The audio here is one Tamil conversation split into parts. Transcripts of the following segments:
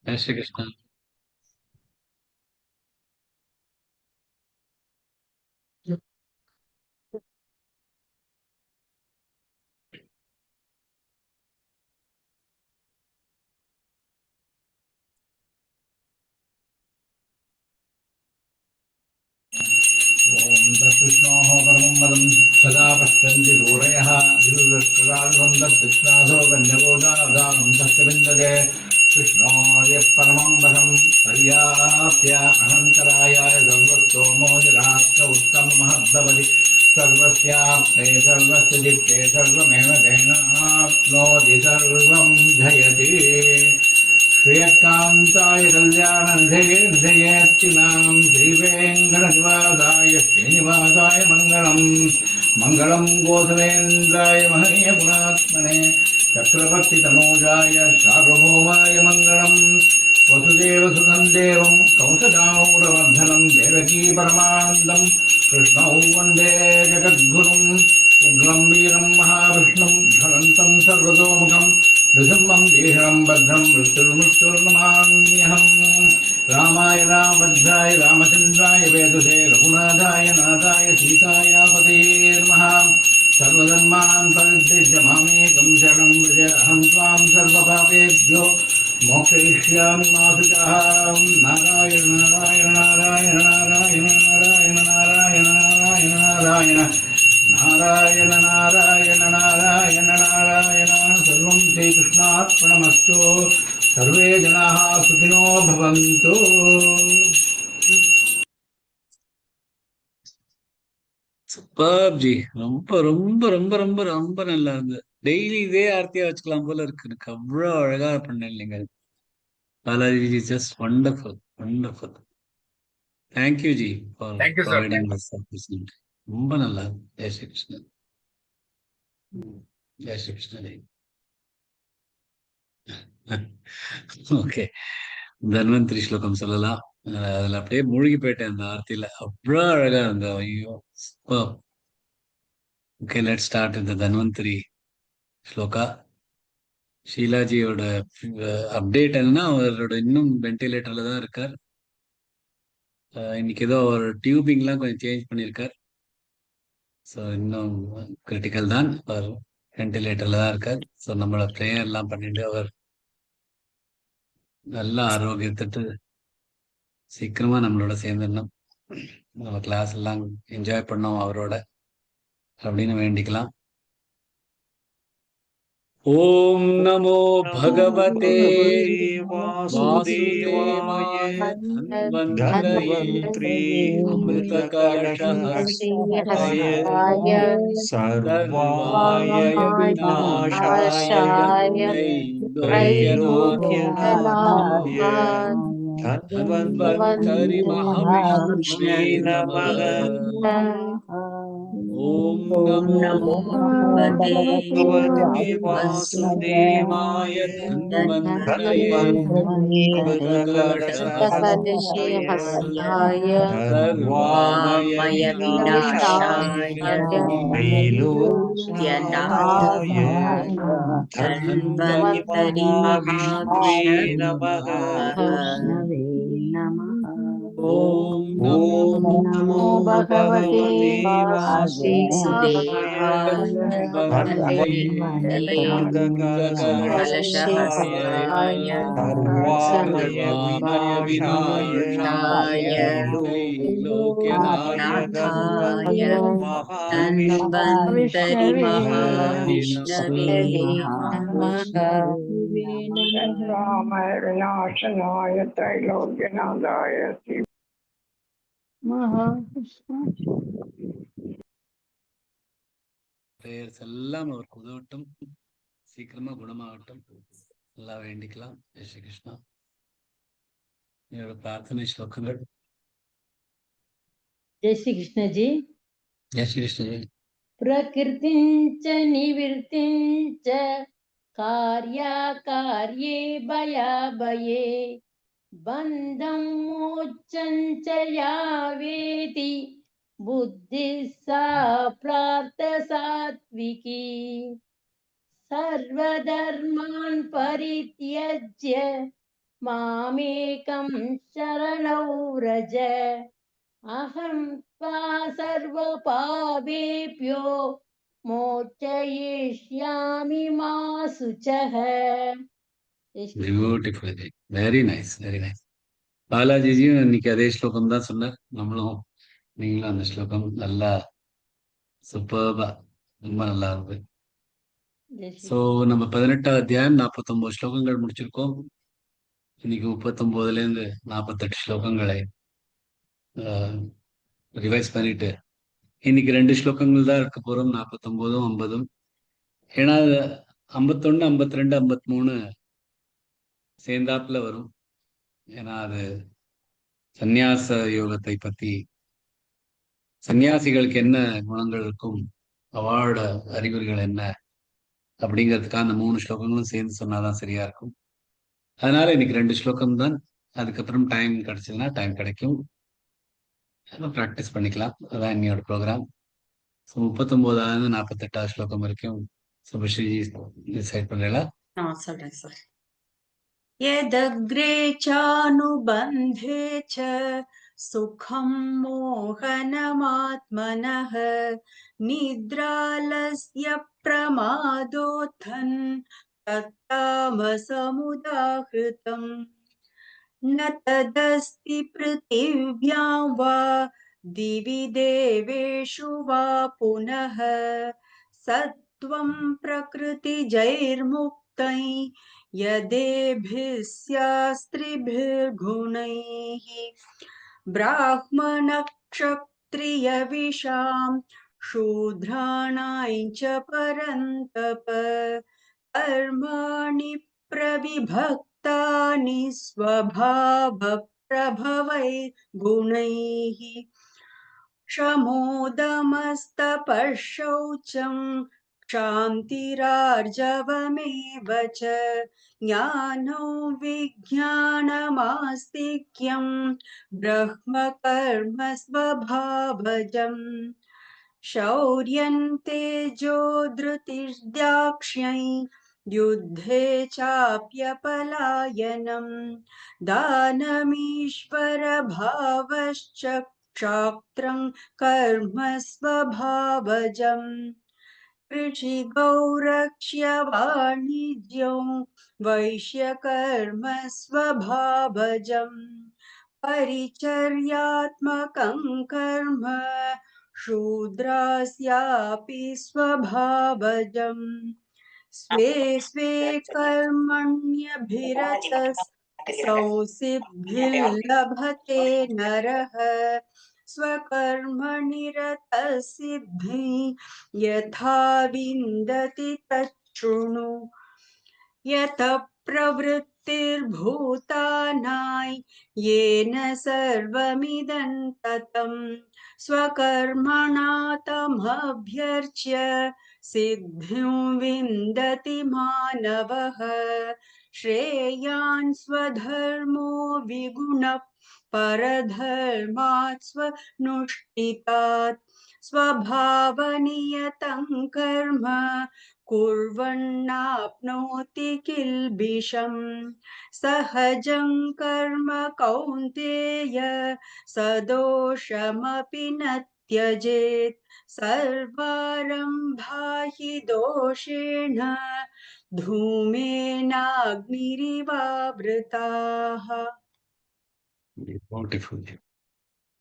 जय श्री कृष्ण। ओम तत्कृष्णोः परमं पदं सदा पश्यन्ति सूरयः विरुद्धकृताल्वं तद्विश्वासो गन्धबोधादानं तस्य विन्दते कृष्णोर्यः परमं पदं पर्याप्य अनन्तरायाय सर्वतोमोजरात्र उत्तममहद्भवति सर्वस्याप्ते सर्वस्य दिक्ते सर्वमेव तेनाप्नोति सर्वं जयति श्रियकान्ताय कल्याणनिधये निधयेत्तिनां श्रीवेङ्कटनिवासाय श्रीनिवासाय मङ्गलम् मङ्गलं गोसवेन्द्राय महनीयगुणात्मने चक्रवर्तितनूजाय सार्वभौमाय मङ्गलम् वसुदेवसुतं देवं कौसदामूढवर्धनं देवकी परमानन्दं कृष्णौ वन्दे जगद्गुरुम् उग्रं वीरं महाविष्णुं ज्वलन्तं सर्वतोमुखं नृसिंहं भीषणं भद्रं मृत्युर्मृत्युर्नमाम्यहम् रामाय रामभद्राय रामचन्द्राय वेदसे रघुनाथाय नाथाय सीताय पतये नमः सर्वधर्मान् परित्यज्य मामेकं शरणं व्रज अहं त्वां सर्वपापेभ्यो मोक्षयिष्यामि मा शुचः नारायण नारायण नारायण नारायण नारायण नारायण नारायण नारायण नारायण नारायण नारायण नारायण सर्वं श्रीकृष्णार्पणमस्तु सर्वे जनाः सुखिनो भवन्तु। Super G. ரொம்ப ரொம்ப ரொம்ப ரொம்ப ரொம்ப நல்லா இருந்து. டெய்லி இதே ஆர்த்தியா வச்சுக்கலாம் போல இருக்கு. எனக்கு அவ்வளவு அழகா பண்ணேன் நீங்க. Balaji G just wonderful wonderful. Thank you G for Thank you, sir. Providing this opportunity. ரொம்ப நல்லா இருக்கு. ஜெய் ஸ்ரீ கிருஷ்ணன். ஜெய் ஸ்ரீ கிருஷ்ணன் ஜெய். ஓகே, தன்வந்திரி ஸ்லோகம் சொல்லலாம். அதுல அப்படியே மூழ்கி போயிட்டேன் அந்த ஆர்த்தியில. அவ்வளவு அழகா இருந்த. ஐயோ சூப்பர். ஓகே, லெட்ஸ் ஸ்டார்ட் இந்த தன்வந்திரி ஸ்லோகா. ஷீலாஜியோட அப்டேட் என்னன்னா, அவரோட இன்னும் வென்டிலேட்டர்ல தான் இருக்கார். இன்னைக்கு ஏதோ ஒரு டியூபிங்லாம் கொஞ்சம் சேஞ்ச் பண்ணியிருக்கார். ஸோ இன்னும் கிரிட்டிக்கல் தான். அவர் வென்டிலேட்டர்ல தான் இருக்கார். ஸோ நம்மளோட ப்ரேயர்லாம் பண்ணிட்டு அவர் நல்ல ஆரோக்கியத்துட்டு சீக்கிரமா நம்மளோட சேர்ந்துடணும். நம்ம கிளாஸ் எல்லாம் என்ஜாய் பண்ணோம் அவரோட அப்படின்னு வேண்டிக்கலாம். ஓம் நமோ பகவதே வாசுதேவாய தன்வந்திரயே அமிர்தகலசஹஸ்தாய சர்வாய விநாசாய त्रैलोक्यनाथाय धन्वन्तरि महाविष्णवे नमः। ओम नमो भगवते वासुदेवाय धन्वन्तरये अमृतकलशहस्ताय सर्वामय वामय विनाशाय त्रैलोक्यनाथाय धन्वन्तरि महाविष्णवे नमः। ओम नमो भगवते वासुदेवाय धन्वन्तरि कलशहस्ताय सर्वामय विनाशाय नाथाय धन्वन्तरि महाविष्णवे नमः। रामाय विनाशनाय त्रैलोक्यनाथाय பிரேயர்ஸ் எல்லாம் அவருக்கு உதவட்டும், சீக்கிரமா குணமாகட்டும். எல்லாம் வேண்டிக்கலாம். ஜெய் ஸ்ரீ கிருஷ்ணா. என்னோட பிரார்த்தனை ஸ்லோகங்கள். जय श्री कृष्ण जी। जय श्री कृष्ण जी। प्रकृतिं च निवृत्तिं च कार्याकार्ये भयाभये बन्धं मोक्षं च या वेति बुद्धिः सा प्रार्थ सात्विकी सर्वधर्मान् परित्यज्य मामेकं शरणौ व्रज अहं त्वा सर्वपापेभ्यो मोचयिष्यामि मा शुचः. Beautiful. Very nice, very nice. பாலாஜிஜியும் இன்னைக்கு அதே ஸ்லோகம் தான் சொன்னார். நம்மளும் நீங்களும் அந்த ஸ்லோகம் நல்லா சூப்பர்பா, ரொம்ப நல்லா இருக்கு. ஸோ நம்ம 18வது அத்தியாயம் 49 ஸ்லோகங்கள் முடிச்சிருக்கோம். இன்னைக்கு 39லேருந்து 48 ஸ்லோகங்களை ரிவைஸ் பண்ணிட்டு இன்னைக்கு 2 ஸ்லோகங்கள் தான் இருக்க போறோம், 49ம் 50ம். ஏன்னா 51, 52, 53 சேர்ந்தாப்புல வரும். ஏன்னா அது சந்நியாச யோகத்தை பத்தி, சன்னியாசிகளுக்கு என்ன குணங்கள் இருக்கும், அவளோட அறிகுறிகள் என்ன அப்படிங்கிறதுக்காக அந்த 3 ஸ்லோகங்களும் சேர்ந்து சொன்னாதான் சரியா இருக்கும். அதனால இன்னைக்கு 2 ஸ்லோகம் தான். அதுக்கப்புறம் டைம் கிடைச்சதுன்னா டைம் கிடைக்கும், ப்ராக்டிஸ் பண்ணிக்கலாம். அதான் இன்னையோட ப்ரோக்ராம். ஸோ 39வது 48வது ஸ்லோகம் வரைக்கும் சுபஸ்ரீ டிசைட் பண்றீங்களா? சொல்றேன் சார். यदग्रे चानुबन्धे च सुखं मोहनमात्मनः निद्रालस्य प्रमादोत्थन् तत्तामसमुदाहृतम् न तदस्ति पृथिव्यां वा दिवि देवेषु वा पुनः सत्त्वं प्रकृतिजैर्मुक्तै यदेभिः स्यास्त्रिभिर्गुणैः ब्राह्मणक्षत्रियविषां शूद्राणां च परन्तप कर्माणि प्रविभक्तानि स्वभावप्रभवै गुणैः शमोदमस्तपःशौचं क्षान्तिरार्जवमेव च ज्ञानो विज्ञानमास्तिक्यं ब्रह्मकर्म स्वभावजम् शौर्यं तेजो धृतिर्दाक्ष्यै युद्धे चाप्यपलायनं दानमीश्वरभावश्च क्षात्रं कर्म स्वभावजम् कृषिगौरक्ष्य वाणिज्यो वैश्यकर्म स्वभावजम् परिचर्यात्मकं कर्म शूद्रस्यापि स्वभावजम् स्वे स्वे कर्मण्यभिरतः संसिद्धिर्लभते नरः स्वकर्मनिरतः सिद्धिं यथा विन्दति तच्छृणु यतः प्रवृत्तिर्भूतानां येन सर्वमिदं ततं स्वकर्मणा तमभ्यर्च्य सिद्धिं विन्दति मानवः श्रेयान् स्वधर्मो विगुणः परधर्मात् स्वनुष्ठितात् स्वभावनियतं कर्म कुर्वन्नाप्नोति किल्बिषम् सहजं कर्म कौन्तेय सदोषमपि न त्यजेत् सर्वारम्भा हि दोषेण धूमेनाग्निरिवावृताः. பியூட்டிஃபுல்.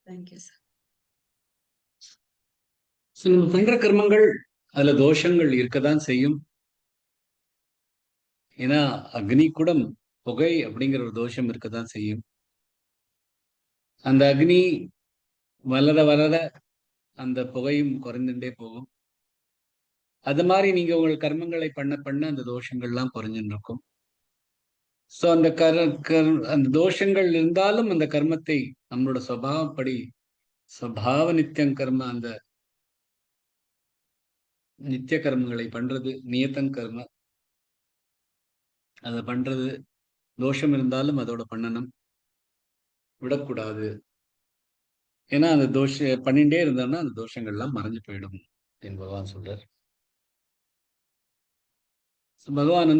Thank you, sir. நம்ம பண்ற கர்மங்கள் அதுல தோஷங்கள் இருக்கதான் செய்யும். ஏன்னா அக்னி குடம் புகை அப்படிங்கிற ஒரு தோஷம் இருக்கதான் செய்யும். அந்த அக்னி வளர வளர அந்த புகையும் குறைந்துட்டே போகும். அது மாதிரி நீங்க உங்கள் கர்மங்களை பண்ண பண்ண அந்த தோஷங்கள்லாம் குறைஞ்சுட்டு இருக்கும். ஸோ அந்த அந்த தோஷங்கள் இருந்தாலும் அந்த கர்மத்தை நம்மளோட சுபாவப்படி சுபாவ நித்தியம் கர்ம, அந்த நித்திய கர்மங்களை பண்றது, நியத்தன் கர்ம அதை பண்றது, தோஷம் இருந்தாலும் அதோட பண்ணணும், விடக்கூடாது. ஏன்னா அந்த பண்ணிட்டே இருந்தோம்னா அந்த தோஷங்கள்லாம் மறைஞ்சு போயிடும் அப்படின்னு பகவான் சொல்றார். பகவான்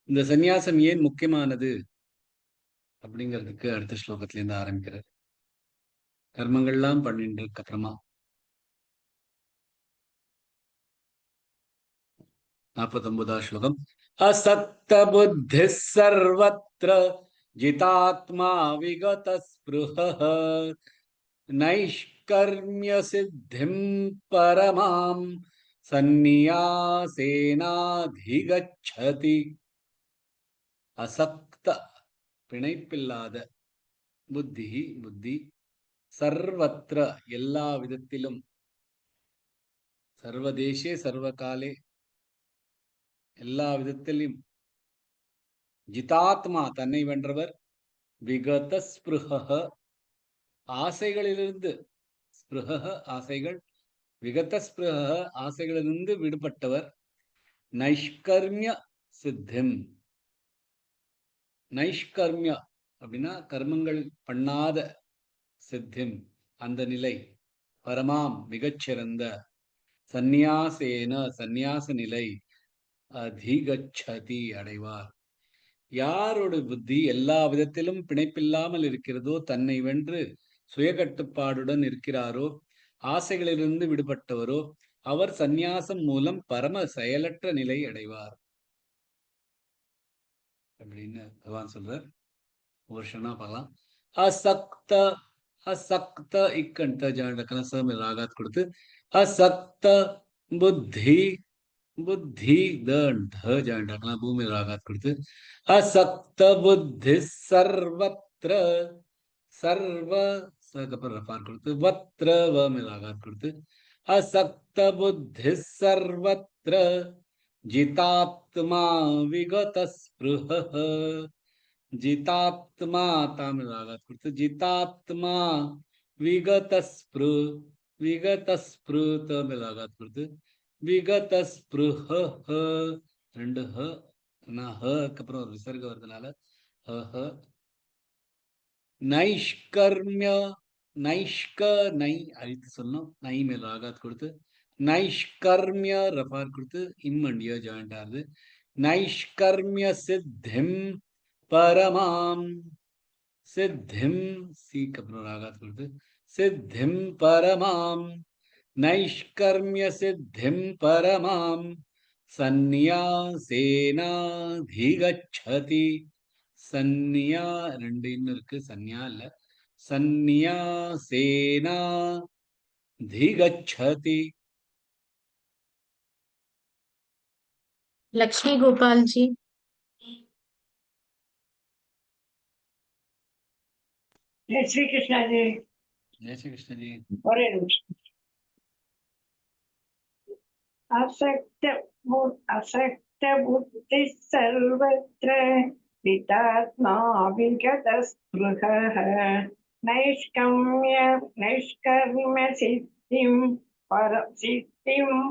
இந்த சந்நியாசம் ஏன் முக்கியமானது அப்படிங்கிறதுக்கு அடுத்த ஸ்லோகத்துல இருந்து ஆரம்பிக்கிறார். கர்மங்கள்லாம் பண்ணிட்டு அப்புறமா 49வது ஸ்லோகம். அசக்த புத்தி சர்வத்ர ஜிதாத்மா விகத ஸ்பிருஹ நைஷ்கர்மிய சித்திம் பரமாம் சந்நியாசேனாதிகச்சதி. அசக்த பிணைப்பில்லாத, புத்தி புத்தி, சர்வத்ர எல்லா விதத்திலும், சர்வதேசே சர்வகாலே எல்லா விதத்திலும், ஜிதாத்மா தன்னை வென்றவர், விகத ஸ்பிருஹ ஆசைகளிலிருந்து, ஸ்பிருஹ ஆசைகள், விகத ஸ்பிருஹ ஆசைகளிலிருந்து விடுபட்டவர், நைஷ்கர்மிய சித்திம், நைஷ்கர்மிய அப்படின்னா கர்மங்கள் பண்ணாத, சித்திம் அந்த நிலை, பரமாம் மிகச்சிறந்த, சந்நியாசேன சந்நியாச நிலை, அதிகச்சதி அடைவார். யாரோட புத்தி எல்லா விதத்திலும் பிணைப்பில்லாமல் இருக்கிறதோ, தன்னை வென்று சுயகட்டுப்பாடுடன் இருக்கிறாரோ, ஆசைகளிலிருந்து விடுபட்டவரோ, அவர் சந்நியாசம் மூலம் பரம செயலற்ற நிலை அடைவார் அப்படின்னு பகவான் சொல்றார். ஒரு ஷனா பார்க்கலாம். அசக்த, அசக்த இக்கண்ட ஜாண்டக்கன சம ராகாத் கொடுத்து, அசக்த புத்தி, புத்தி த ஜாண்டக்கன பூமி ராகாத் கொடுத்து, அசக்த புத்தி சர்வத்ர, சர்வ சகப்பர் ரஃபார் கொடுத்து, வத்ர வமிராகாத் கொடுத்து, அசக்த புத்தி சர்வத்ர ஜிதாத்மா விகத ஸ்பிருஹ, ஜிதாத்மா தாமிராகாத் கொடுத்து, ஜிதாத்மா விகத ஸ்பிரு, விகத ஸ்பிரு தமிழாகாத் கொடுத்து, விகத ஸ்பிருஹ, ரெண்டு ஹ, ஹக்கு அப்புறம் ஒரு விசர்க வருதுனால ஹ. நைஷ்கர்மிய, நைஷ்க நை அழித்து சொல்லணும், நை மேல் ராகாத் கொடுத்து, நைஷ்கர்மிய ரஃபார் கொடுத்து, இம்மண்டியோ ஜாயிண்ட் ஆகுது. நைஷ்கர்மிய சித்திம் பரமாம், சித்திம் சீக்கு அப்புறம் ராகாத் கொடுத்து, சித்திம் பரமாம், நைஷ்கர்மிய சித்திம் பரமாம் சந்நியாசேனாதிகச்சதி. சந்நியா ரெண்டு இன்னும் இருக்கு, சந்நியா இல்ல, சந்நியாசேனாதிகச்சதி. लक्ष्मी गोपाल जी। जय श्री कृष्ण जी। जय श्री कृष्ण जी. और असक्त बुद्धि सर्वत्र पितात्मा विगत स्पृहः नैष्कर्म्य सिद्धिं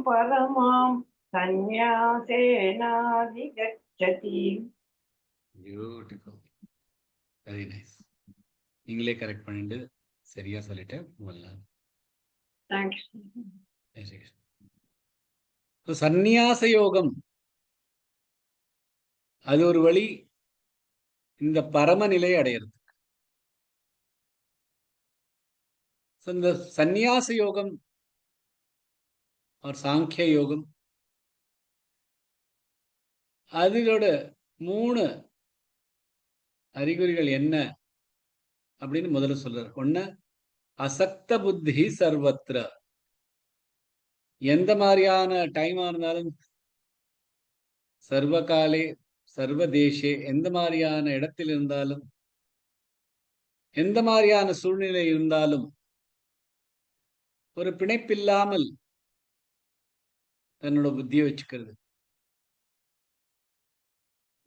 परमां सन्न्यासेनाधिगच्छति. Beautiful, very nice. நீங்களே கரெக்ட் பண்ணிட்டு சரியா சொல்லிட்டேன். தேங்க்ஸ். ஜெய் ஸ்ரீ கிருஷ்ணன். சந்நியாச யோகம் அது ஒரு வழி இந்த பரம நிலை அடையிறது. இந்த சந்நியாச யோகம் ஒரு சாங்கிய யோகம், அதோட 3 அறிகுறிகள் என்ன அப்படின்னு முதல்ல சொல்றார். ஒண்ணு, அசக்த புத்தி சர்வத்ர, எந்த மாதிரியான டைமா இருந்தாலும், சர்வகாலே சர்வதேசே, எந்த மாதிரியான இடத்தில் இருந்தாலும், எந்த மாதிரியான சூழ்நிலை இருந்தாலும், ஒரு பிணைப்பில்லாமல் தன்னோட புத்தியை வச்சுக்கிறது.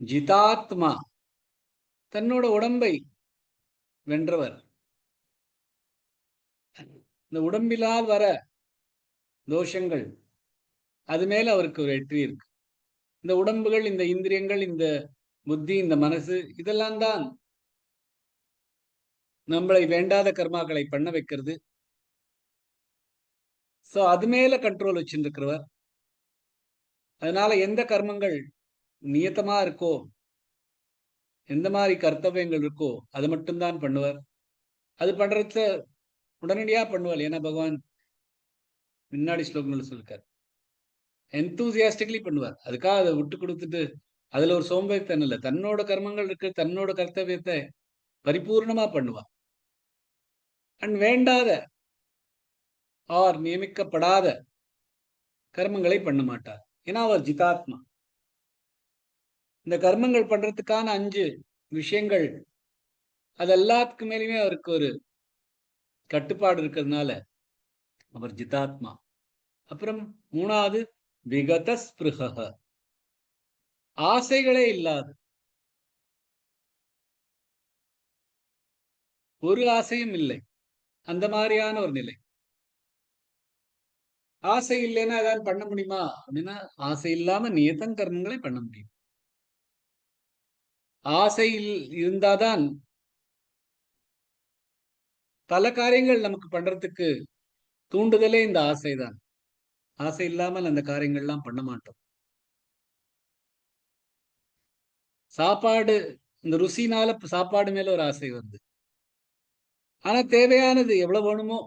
ஜிதாத்மா, தன்னோட உடம்பை வென்றவர். இந்த உடம்பிலால் வர தோஷங்கள், அது மேல அவருக்கு ஒரு வெற்றி இருக்கு. இந்த உடம்புகள், இந்த இந்திரியங்கள், இந்த புத்தி, இந்த மனசு, இதெல்லாம் தான் நம்மளை வேண்டாத கர்மாக்களை பண்ண வைக்கிறது. சோ அது மேல கண்ட்ரோல் வச்சுருக்கிறவர். அதனால எந்த கர்மங்கள் நியத்தமா இருக்கோ, எந்த மாதிரி கர்த்தவியங்கள் இருக்கோ அதை மட்டும்தான் பண்ணுவார். அது பண்றதுல உடனடியா பண்ணுவார். ஏன்னா பகவான் முன்னாடி ஸ்லோகங்கள் சொல்லிருக்கார், எந்தூசியாஸ்டிக்லி பண்ணுவார். அதுக்காக அதை விட்டு கொடுத்துட்டு அதுல ஒரு சோம்பேறித்தனம் இல்லை. தன்னோட கர்மங்கள் இருக்கு, தன்னோட கர்த்தவியத்தை பரிபூர்ணமா பண்ணுவார். அண்ட் வேண்டாத ஆர் நியமிக்கப்படாத கர்மங்களை பண்ண மாட்டார். ஏன்னா அவர் ஜிதாத்மா. இந்த கர்மங்கள் பண்றதுக்கான 5 விஷயங்கள் அது எல்லாத்துக்கு மேலேயுமே அவருக்கு ஒரு கட்டுப்பாடு இருக்கிறதுனால அவர் ஜிதாத்மா. அப்புறம் 3வது விகத ஸ்பிருஹ, ஆசைகளே இல்லாது, ஒரு ஆசையும் இல்லை, அந்த மாதிரியான ஒரு நிலை. ஆசை இல்லைன்னா ஏதாவது பண்ண முடியுமா அப்படின்னா, ஆசை இல்லாம நியதம் கர்மங்களை பண்ண முடியும். ஆசை இருந்தாதான் பல காரியங்கள் நமக்கு பண்றதுக்கு தூண்டுதலே இந்த ஆசைதான். ஆசை இல்லாமல் அந்த காரியங்கள்லாம் பண்ண மாட்டோம். சாப்பாடு, இந்த ருசினால சாப்பாடு மேல ஒரு ஆசை வருது. ஆனா தேவையானது எவ்வளவு வேணுமோ,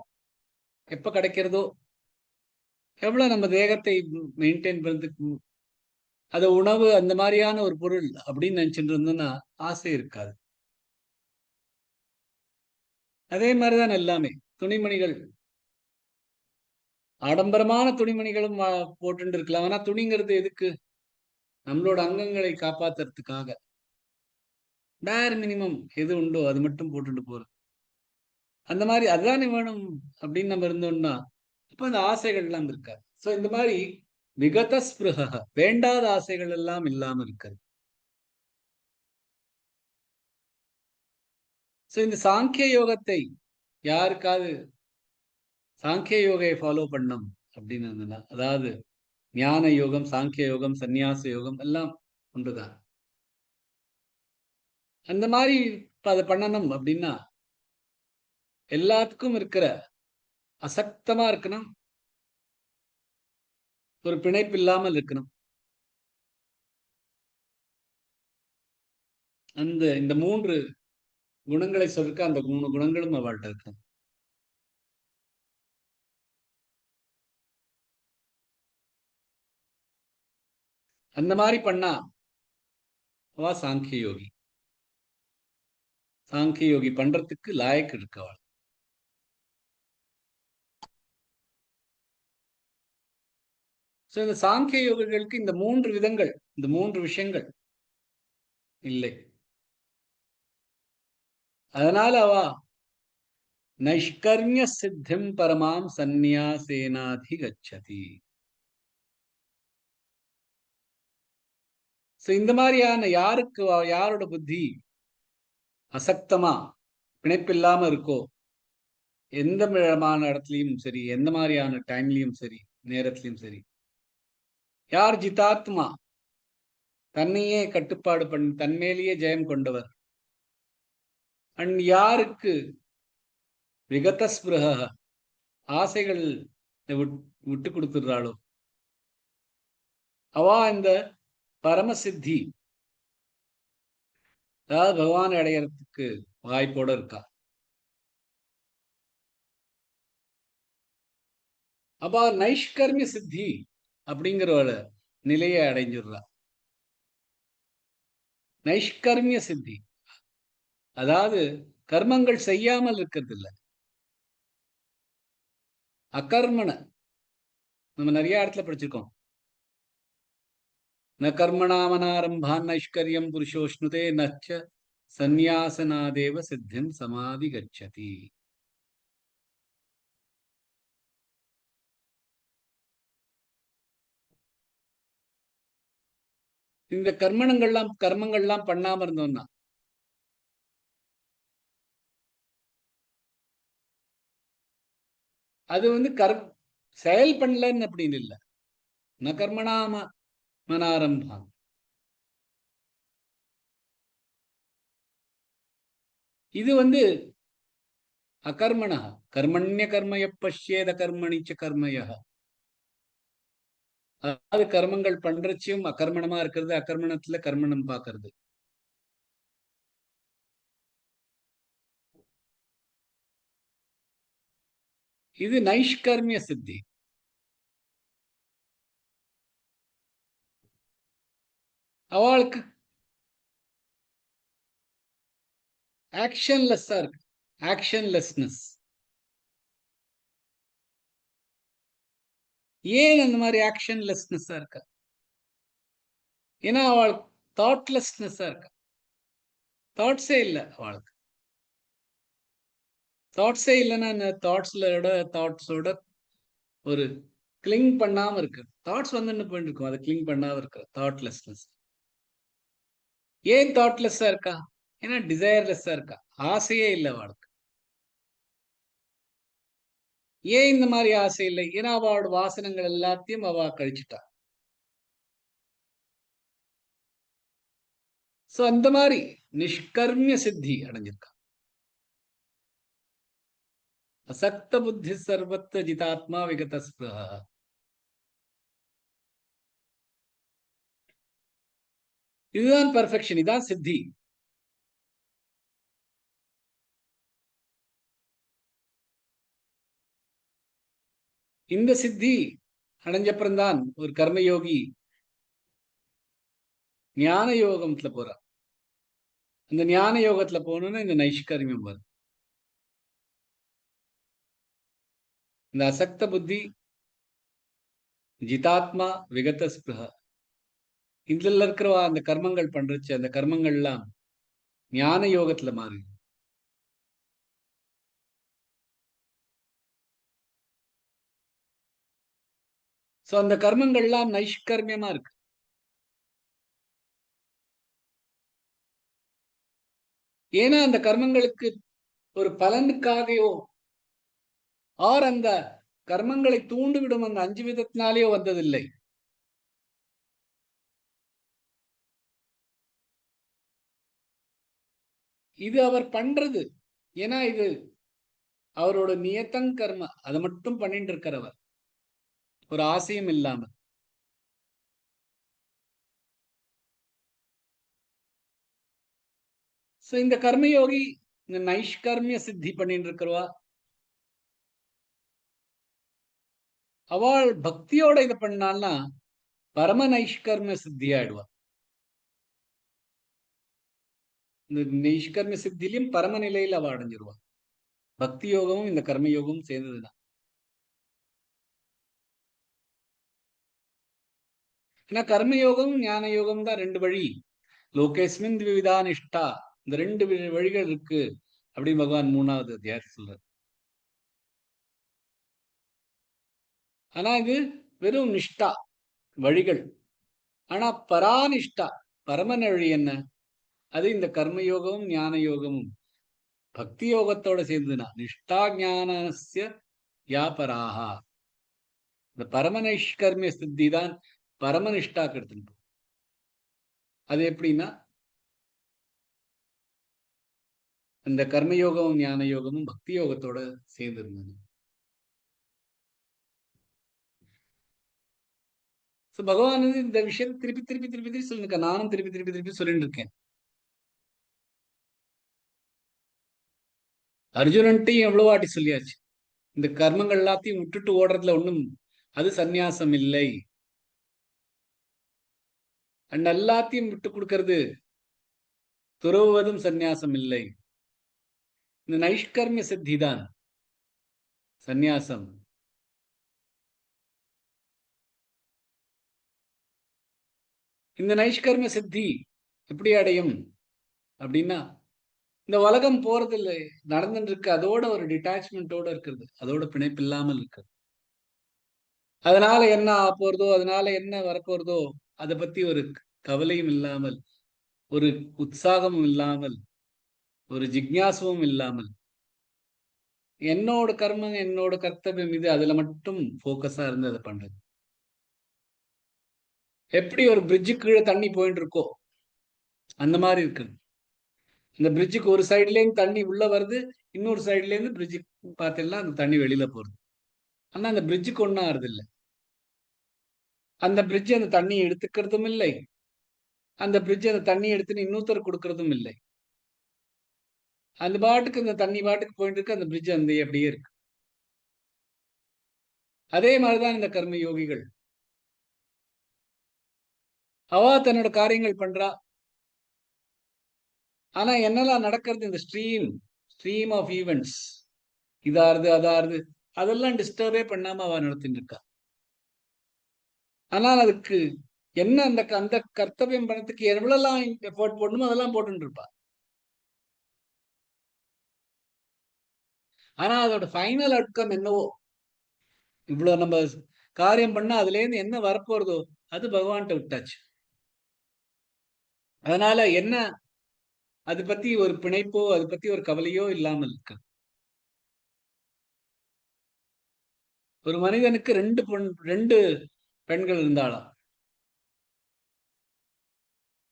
எப்ப கிடைக்கிறதோ, எவ்வளவு நம்ம தேகத்தை மெயின்டைன் பண்றதுக்கு, அது உணவு அந்த மாதிரியான ஒரு பொருள் அப்படின்னு நினைச்சிட்டு இருந்தோம்னா ஆசை இருக்காது. அதே மாதிரிதான் எல்லாமே. துணிமணிகள், ஆடம்பரமான துணிமணிகளும் போட்டு இருக்கலாம். ஆனா துணிங்கிறது எதுக்கு? நம்மளோட அங்கங்களை காப்பாத்துறதுக்காக. பேர் மினிமம் எது உண்டோ அது மட்டும் போட்டுட்டு போறது. அந்த மாதிரி அதுதானே வேணும் அப்படின்னு நம்ம இருந்தோம்னா அப்ப அந்த ஆசைகள் எல்லாம் இருக்காது. சோ இந்த மாதிரி விகத ஸ்பிருஹ, வேண்டாத ஆசைகள் எல்லாம் இல்லாம இருக்காது. சோ இந்த சாங்கிய யோகத்தை யாருக்காவது சாங்கிய யோகையை ஃபாலோ பண்ணும் அப்படின்னு இருந்ததுன்னா, அதாவது ஞான யோகம், சாங்கிய யோகம், சந்நியாச யோகம் எல்லாம் ஒன்றுதான். அந்த மாதிரி அதை பண்ணணும் அப்படின்னா எல்லாத்துக்கும் இருக்கிற அசக்தமா இருக்கணும், ஒரு பிணைப்பு இல்லாமல் இருக்கணும். இந்த 3 குணங்களை சொல்லிருக்க, அந்த 3 குணங்களும் அவள்கிட்ட இருக்கணும். அந்த மாதிரி பண்ணா அவ சாங்கிய யோகி. சாங்கிய யோகி பண்றதுக்கு லாயக்கு இருக்கவள். சோ இந்த சாங்கிய யோகிகளுக்கு இந்த 3 விதங்கள், இந்த 3 விஷயங்கள் இல்லை. அதனால அவ நைஷ்கர்மிய சித்திம் பரமாம் சந்நியாசேனாதி கச்சதி. சோ இந்த மாதிரியான யாருக்கு, யாரோட புத்தி அசக்தமா பிணைப்பில்லாம இருக்கோ, எந்த விதமான இடத்துலயும் சரி, எந்த மாதிரியான டைம்லயும் சரி, நேரத்திலயும் சரி, யார் ஜிதாத்மா, தன்னையே கட்டுப்பாடு பண்ணி தன்மேலேயே ஜெயம் கொண்டவர், அண்ட் யாருக்கு விகத ஸ்பிருஹ, ஆசைகள் விட்டு கொடுத்துடுறாளோ, அவா இந்த பரமசித்தி, அதாவது பகவானை அடையறதுக்கு வாய்ப்போட இருக்கா. அப்ப நைஷ்கர்மிய சித்தி அப்படிங்கிற நிலையை அடைஞ்சிடுறா. நைஷ்கர்மிய சித்தி அதாவது கர்மங்கள் செய்யாமல் இருக்கிறது இல்லை, அகர்மண. நம்ம நிறைய இடத்துல படிச்சிருக்கோம். ந கர்மணாமனாரம்பான் நைஷ்கர்யம் புருஷோஷ்ணுதே நச்ச சந்நியாசனாதேவ சித்திம் சமாதி கச்சதி. இந்த கர்மங்கள்லாம் பண்ணாம இருந்தோம்னா அது செயல் பண்ணலன்னு அப்படின்னு இல்லை. ந கர்மணாம மனாரம்பான், இது அகர்மண. கர்மண்ய கர்மய பஷ்யேத கர்மணிச்ச கர்மய. அதாவது கர்மங்கள் பண்றச்சும் அகர்மணமா இருக்கிறது, அகர்மணத்துல கர்மணம் பார்க்கறது. இது நைஷ்கர்மிய சித்தி. அவளுக்கு ஆக்ஷன்லெஸ்ஸா இருக்கு. ஆக்ஷன்லெஸ்னஸ். ஏன் அந்த மாதிரி ஆக்ஷன்லெஸ்னஸா இருக்கா? ஏன்னா அவள் தாட்லெஸ்னஸா இருக்கா. தாட்ஸே இல்ல அவளுக்கு. தாட்ஸே இல்லைன்னா என்ன? தாட்ஸோட ஒரு கிளிங் பண்ணாம இருக்கு. தாட்ஸ் வந்து போயிட்டு இருக்கும், அதை கிளிங் பண்ணாம இருக்கு. தாட்லெஸ்னஸ். ஏன் தாட்லெஸ்ஸா இருக்கா? ஏன்னா டிசைர்லெஸ்ஸா இருக்கா. ஆசையே இல்லை அவளுக்கு. ஏன் இந்த மாதிரி ஆசை இல்லை? ஏன்னா அவளோட வாசனங்கள் எல்லாத்தையும் அவ கழிச்சுட்டா. சோ அந்த மாதிரி நிஷ்கர்மிய சித்தி அடைஞ்சிருக்கா. அசக்த புத்தி சர்வத்த ஜிதாத்மா விகத ஸ்பிருஹா. இதுதான் பெர்ஃபெக்ஷன், இதான் சித்தி. இந்த சித்தி அடைஞ்சப்புறம்தான் ஒரு கர்மயோகி ஞான யோகத்துல போறான். அந்த ஞான யோகத்துல போகணும்னா இந்த நைஷ்கர்மியம் வரும். இந்த அசக்த புத்தி, ஜிதாத்மா, விகத ஸ்பிருஹா, இதுல இருக்கிறவா அந்த கர்மங்கள் பண்றச்சு அந்த கர்மங்கள்லாம் ஞான யோகத்துல மாறி. சோ அந்த கர்மங்கள்லாம் நைஷ்கர்மியமா இருக்கு. ஏன்னா அந்த கர்மங்களுக்கு ஒரு பலனுக்காகவோ ஆர் அந்த கர்மங்களை தூண்டிவிடும் அந்த 5 விதத்தினாலேயோ வந்ததில்லை. இது அவர் பண்றது. ஏன்னா இது அவரோட நியத்தங் கர்ம, அதை மட்டும் பண்ணிட்டு இருக்கிறவர், ஒரு ஆசையும் இல்லாம. சோ இந்த கர்மயோகி, இந்த நைஷ்கர்மிய சித்தி பண்ணிட்டு இருக்கிறவா, அவள் பக்தியோட இது பண்ணால்னா பரம நைஷ்கர்மிய சித்தி ஆயிடுவா. இந்த நைஷ்கர்மிய சித்திலையும் பரம நிலையில அவ அடைஞ்சிருவா. பக்தி யோகமும் இந்த கர்மயோகமும் சேர்ந்ததுதான். ஏன்னா கர்மயோகம் ஞான யோகம் தான் ரெண்டு வழி. லோகேஸ்மின் விவிதா நிஷ்டா, இந்த ரெண்டு வழிகள் இருக்கு அப்படின்னு பகவான் 3வது அத்தியாயத்தில் சொல்றார். ஆனா இது வெறும் நிஷ்டா வழிகள். ஆனா பரானிஷ்டா, பரமன வழி என்ன? அது இந்த கர்மயோகமும் ஞான யோகமும் பக்தி யோகத்தோட சேர்ந்துனா நிஷ்டா ஞானஸ்ய யா பராஹா. இந்த பரமநைஷ்கர்மிய சித்தி தான் பரமனிஷ்டா கெடுத்துட்டு. அது எப்படின்னா அந்த கர்மயோகமும் ஞான யோகமும் பக்தி யோகத்தோட சேர்ந்து இருந்தது. பகவான் வந்து இந்த விஷயத்தை திருப்பி திருப்பி திருப்பி திருப்பி சொல்லிருக்க. நானும் திருப்பி திருப்பி திருப்பி சொல்லிட்டு இருக்கேன். அர்ஜுனன்ட்டையும் எவ்வளவு வாட்டி சொல்லியாச்சு. இந்த கர்மங்கள் எல்லாத்தையும் விட்டுட்டு ஓடுறதுல ஒண்ணும் அது சந்நியாசம் இல்லை. அண்ட் எல்லாத்தையும் விட்டு கொடுக்கறது துறவுவதும் சந்நியாசம் இல்லை. இந்த நைஷ்கர்மிய சித்தி தான் சந்நியாசம். இந்த நைஷ்கர்மிய சித்தி எப்படி அடையும் அப்படின்னா, இந்த உலகம் போறது இல்லை, நடந்துட்டு இருக்கு, அதோட ஒரு டிட்டாச்மெண்டோட இருக்கிறது, அதோட பிணைப்பு இல்லாமல் இருக்கிறது. அதனால என்ன போறதோ, அதனால என்ன வரப்போறதோ அதை பத்தி ஒரு கவலையும் இல்லாமல், ஒரு உற்சாகமும் இல்லாமல், ஒரு ஜிக்ஞாசுவும் இல்லாமல், என்னோட கர்மம் என்னோட கர்த்தவியம் இது, அதுல மட்டும் போக்கஸா இருந்து அதை பண்றது. எப்படி ஒரு பிரிட்ஜு கீழே தண்ணி போயிட்டு இருக்கோ அந்த மாதிரி இருக்கு. இந்த பிரிட்ஜுக்கு ஒரு சைட்ல இருந்து தண்ணி உள்ள வருது, இன்னொரு சைட்ல இருந்து பிரிட்ஜு பார்த்தீங்கன்னா அந்த தண்ணி வெளியில போறது. ஆனா அந்த பிரிட்ஜுக்கு ஒன்றும் ஆறுது இல்லை. அந்த பிரிட்ஜ் அந்த தண்ணியை எடுத்துக்கிறதும் இல்லை, அந்த பிரிட்ஜ் அந்த தண்ணி எடுத்துன்னு இன்னொருத்தர் கொடுக்கறதும் இல்லை. அந்த பாட்டுக்கு இந்த தண்ணி பாட்டுக்கு போயிட்டு இருக்கு, அந்த பிரிட்ஜ் அந்த அப்படியே இருக்கு. அதே மாதிரிதான் இந்த கர்ம யோகிகள். அவ தன்னோட காரியங்கள் பண்றா. ஆனா என்னெல்லாம் நடக்கிறது, இந்த ஸ்ட்ரீம் ஆஃப் ஈவெண்ட்ஸ், இதாருது அதாருது, அதெல்லாம் டிஸ்டர்பே பண்ணாம அவ நடத்திட்டு இருக்கா. ஆனால் அதுக்கு என்ன, அந்த அந்த கர்த்தவியம் பண்ணதுக்கு எவ்வளவுலாம் எஃபோர்ட் போடணுமோ அதெல்லாம் போட்டுட்டு இருப்பா. ஆனா அதோட ஃபைனல் அவுட்கம் என்னவோ, இவ்வளவு நம்ம காரியம் பண்ணா அதுல இருந்து என்ன வரப்போறதோ அது பகவான்கிட்ட விட்டாச்சு. அதனால என்ன, அது பத்தி ஒரு பிணைப்போ அது பத்தி ஒரு கவலையோ இல்லாமல் இருக்கு. ஒரு மனிதனுக்கு ரெண்டு பெண்கள் இருந்தாளாம்.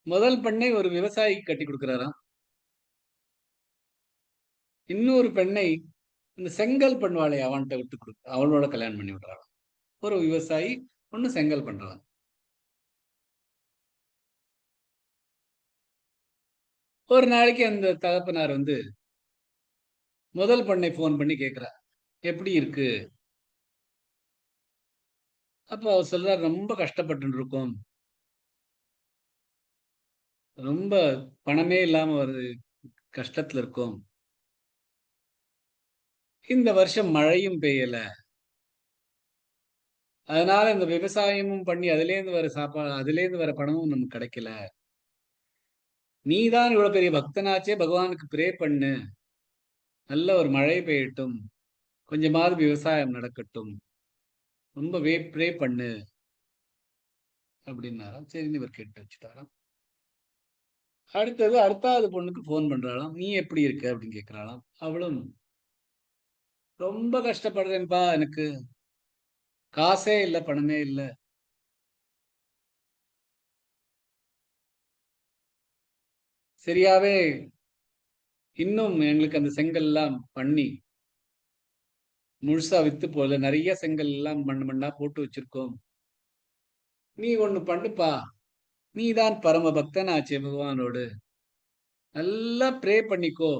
முதல் பெண்ணை ஒரு விவசாயிக்கு கட்டி கொடுக்கிறாராம். இன்னொரு பெண்ணை இந்த செங்கல் பண்ணுவாளே அவன்கிட்ட விட்டு கொடுக்க, அவளோட கல்யாணம் பண்ணி விடுறாளாம். ஒரு விவசாயி, ஒண்ணு செங்கல் பண்றான். ஒரு நாளைக்கு அந்த தகப்பனார் வந்து முதல் பெண்ணை போன் பண்ணி கேட்கிறார், எப்படி இருக்கு? அப்ப அவர் சொல்றார், ரொம்ப கஷ்டப்பட்டு இருக்கோம், ரொம்ப பணமே இல்லாம ஒரு கஷ்டத்துல இருக்கோம், இந்த வருஷம் மழையும் பெய்யல, அதனால இந்த விவசாயமும் பண்ணி அதுல இருந்து வர சாப்பாடு, அதுல இருந்து வர பணமும் நமக்கு கிடைக்கல. நீதான் இவ்வளவு பெரிய பக்தனாச்சே, பகவானுக்கு ப்ரே பண்ணு, நல்ல ஒரு மழை பெய்யட்டும், கொஞ்சமாவது விவசாயம் நடக்கட்டும், ரொம்ப ப்ரே பண்ணு அப்படின்னாராம். சரின்னு இவர் கேட்டு வச்சுட்டாராம். அடுத்தது அடுத்தாவது பொண்ணுக்கு போன் பண்றாளாம். நீ எப்படி இருக்க அப்படின்னு கேட்கிறாளாம். அவளும் ரொம்ப கஷ்டப்படுறேன்ப்பா, எனக்கு காசே இல்ல, பணமே இல்ல, சரியாவே இன்னும் எங்களுக்கு அந்த செங்கல் எல்லாம் பண்ணி முழுசா வித்து போல, நிறைய செங்கல் எல்லாம் மண்ணு மண்ணா போட்டு வச்சிருக்கோம், நீ ஒண்ணு பண்ணுப்பா, நீ தான் பரம பக்தனாச்சே பகவானோடு, நல்லா ப்ரே பண்ணிக்கோ,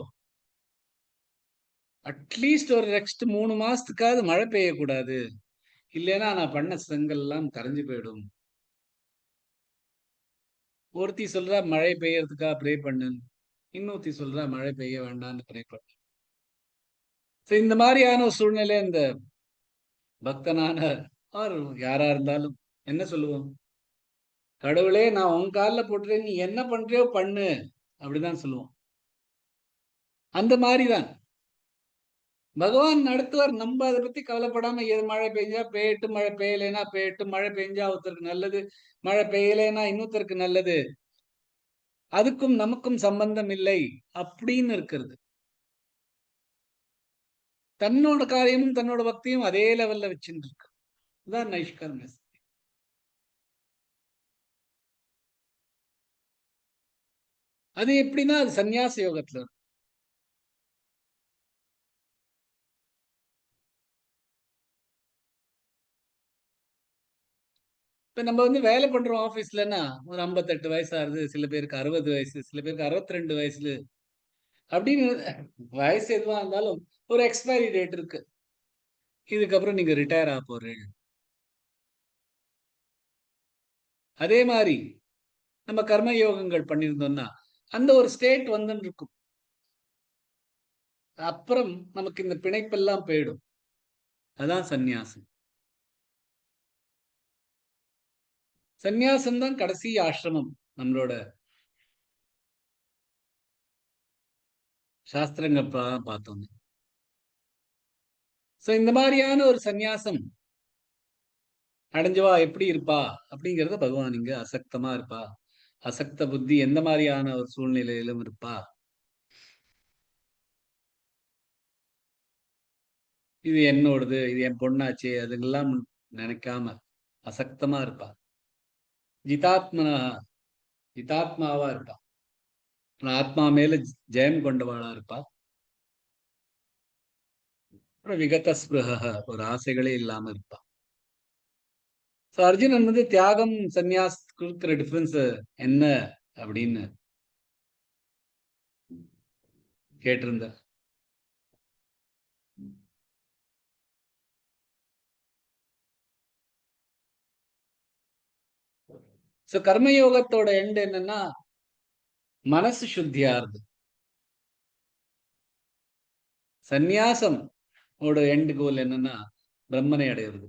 அட்லீஸ்ட் ஒரு நெக்ஸ்ட் 3 மாசத்துக்காவது மழை பெய்யக்கூடாது, இல்லைன்னா நான் பண்ண செங்கல் எல்லாம் கரைஞ்சு போயிடும். ஒருத்தி சொல்றா மழை பெய்யறதுக்காக ப்ரே பண்ணு, இன்னொருத்தி சொல்றா மழை பெய்ய வேண்டாம்னு ப்ரே பண்ணு. இந்த மாதிரியான ஒரு சூழ்நிலை இந்த பக்தனான ஆர் யாரா இருந்தாலும் என்ன சொல்லுவோம், கடவுளே நான் உன் காலில் போட்டுறேன், நீ என்ன பண்றியோ பண்ணு, அப்படிதான் சொல்லுவோம். அந்த மாதிரிதான் பகவான் நடத்துவார். நம்ம அதை பத்தி கவலைப்படாம, எது மழை பெஞ்சா பெய்யட்டும், மழை பெய்யலைன்னா பெய்யட்டும், மழை பெஞ்சா ஒருத்தருக்கு நல்லது, மழை பெய்யலைன்னா இன்னொருத்தருக்கு நல்லது, அதுக்கும் நமக்கும் சம்பந்தம் இல்லை அப்படின்னு இருக்கிறது. தன்னோட காரியமும் தன்னோட பக்தியும் அதே லெவல்ல வச்சுட்டு இருக்கு. இதுதான் நைஷ்கர்மியம். அது எப்படின்னா அது சந்நியாச யோகத்துல இருக்கு. இப்ப நம்ம வந்து வேலை பண்றோம் ஆபீஸ்லன்னா, ஒரு 58 வயசு ஆகுது, சில பேருக்கு 60 வயசு, சில பேருக்கு 62 வயசுல அப்படின்னு வயசு எதுவா இருந்தாலும் ஒரு எக்ஸ்பைரி டேட் இருக்கு. இதுக்கப்புறம் நீங்க ரிட்டையர் ஆக போறீங்க. அதே மாதிரி நம்ம கர்ம யோகங்கள் பண்ணியிருந்தோம்னா அந்த ஒரு ஸ்டேட் வந்து இருக்கும். அப்புறம் நமக்கு இந்த பிணைப்பெல்லாம் போயிடும். அதான் சந்நியாசம். சந்நியாசம் தான் கடைசி ஆசிரமம் நம்மளோட சாஸ்திரங்கள் பார்த்தோம். சோ இந்த மாதிரியான ஒரு சந்நியாசம் அடைஞ்சவா எப்படி இருப்பா அப்படிங்கறத பகவான் இங்க அசக்தமா இருப்பா, அசக்த புத்தி எந்த மாதிரியான ஒரு சூழ்நிலையிலும் இருப்பா, இது என்னோடது, இது என் பொண்ணாச்சே, அதுங்கெல்லாம் நினைக்காம அசக்தமா இருப்பா. ஜிதாத்மனா, ஜிதாத்மாவா இருப்பா. ஆத்மா மேல ஜெயம் கொண்டவாளா இருப்பா. அப்புறம் விகத ஸ்பிருஹ, ஒரு ஆசைகளே இல்லாம இருப்பா. சோ அர்ஜுனன் வந்து தியாகம் சந்நியாஸ் கொடுக்கிற டிஃபரன்ஸ் என்ன அப்படின்னு கேட்டிருந்தார். சோ கர்மயோகத்தோட எண்ட் என்னன்னா மனசு சுத்தியாருது. சந்நியாசம் ஓட எண்ட் கோல் என்னன்னா பிரம்மனை அடையிறது.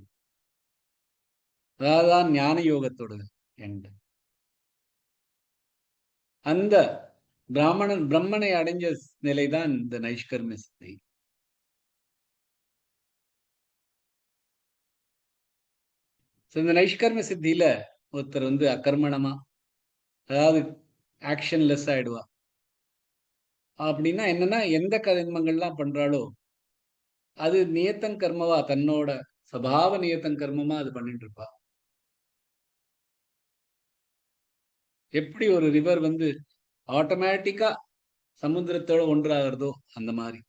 அதான் ஞான யோகத்தோட எண்ட். அந்த பிரம்மனை அடைஞ்ச நிலைதான் இந்த நைஷ்கர்மிய சித்தி. இந்த நைஷ்கர்மிய சித்தியில ஒருத்தர் அகர்மணமா, அதாவது ஆக்ஷன்லெஸ் ஆயிடுவா. அப்படின்னா என்னன்னா எந்த கர்மங்கள்லாம் பண்றாளோ அது நியத்தன் கர்மவா, தன்னோட சபாவ நியத்தன் கர்மமா அது பண்ணிட்டு இருப்பா. எப்படி ஒரு ரிவர் ஆட்டோமேட்டிக்கா சமுத்திரத்தோட ஒன்றாகிறதோ அந்த மாதிரி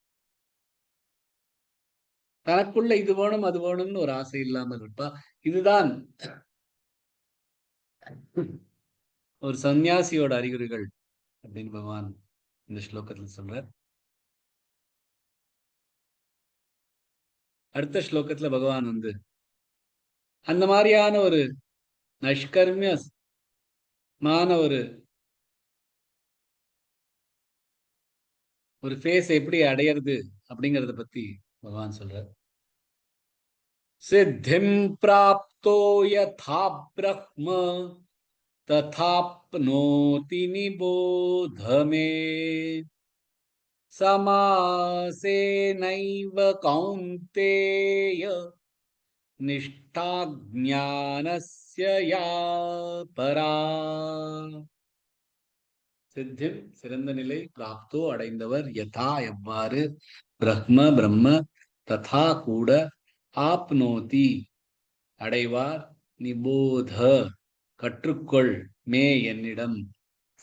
தனக்குள்ள இது வேணும் அது வேணும்னு ஒரு ஆசை இல்லாமல் இருப்பா. இதுதான் ஒரு சன்னியாசியோட அறிகுறிகள் அப்படின்னு பகவான் இந்த ஸ்லோகத்தில் சொல்றார். அடுத்த ஸ்லோகத்துல பகவான் அந்த மாதிரியான ஒரு நஷ்கர்மியமான ஒரு ஃபேஸ் எப்படி அடையிறது அப்படிங்கறத பத்தி பகவான் சொல்றார். சித்திம் பிராப்தோ யதா பிரஹ்ம ததாப்னோதி நிபோத மே சமாசேனைவ கௌந்தேய நிஷ்டா ஞானஸ்ய யா பரா. சித்திம் சிறந்த நிலை, பிராப்தோ அடைந்தவர், யதா எவ்வாறு, பிரம்ம ததா கூட, ஆப்னோதி அடைவார், நிபோத கற்றுக்கொள், மே என்னிடம்,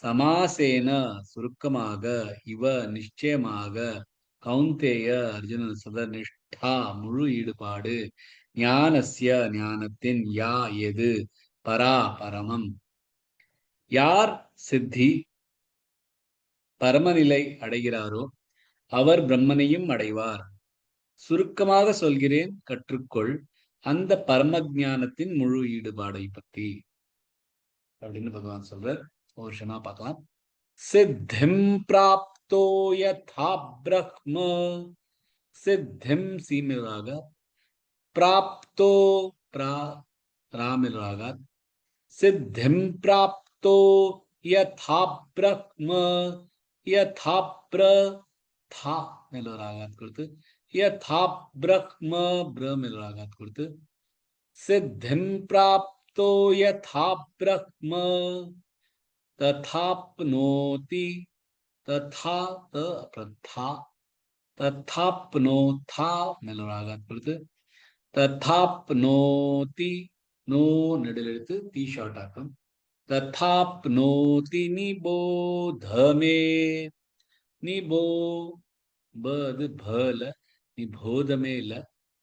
சமாசேன சுருக்கமாக, இவ நிச்சயமாக, கௌந்தேய அர்ஜுனன் சொல்ற, நிஷ்டா முழு ஈடுபாடு, ஞானஸ்ய ஞானத்தின், யா எது, பரா பரமம். யார் சித்தி பரமநிலை அடைகிறாரோ அவர் பிரம்மனையும் அடைவார். சுருக்கமாக சொல்கிறேன், கற்றுக்கொள் அந்த பரம ஞானத்தின் முழு ஈடுபாடை பத்தி அப்படின்னு பகவான் சொல்றார். ஒரு விஷயமா பார்க்கலாம். சித்திம் பிராப்தோ யதா பிரஹ்ம, சித்திம் சீமிலாக, பிராப்தோ ராமிலாக, சித்திம் பிராப்தோ யதா பிரஹ்ம, யதா தா மேல ஒரு ஆகாத் கொடுத்து, யதா பிரஹ்ம மேல ஒரு ஆகாத் கொடுத்து, சித்திம் பிராப்தோ யதா பிரஹ்ம ததாப்னோதி, ததா பிரதா, ததாப்னோதா மேல ஒரு ஆகாத் கொடுத்து, ததாப்னோதி, நோ நெடில் எடுத்து தீ ஷார்ட் ஆக்கும், ததாப்னோதி நிபோதமே. நிபோ பது பல, நிபோதமே இல்ல,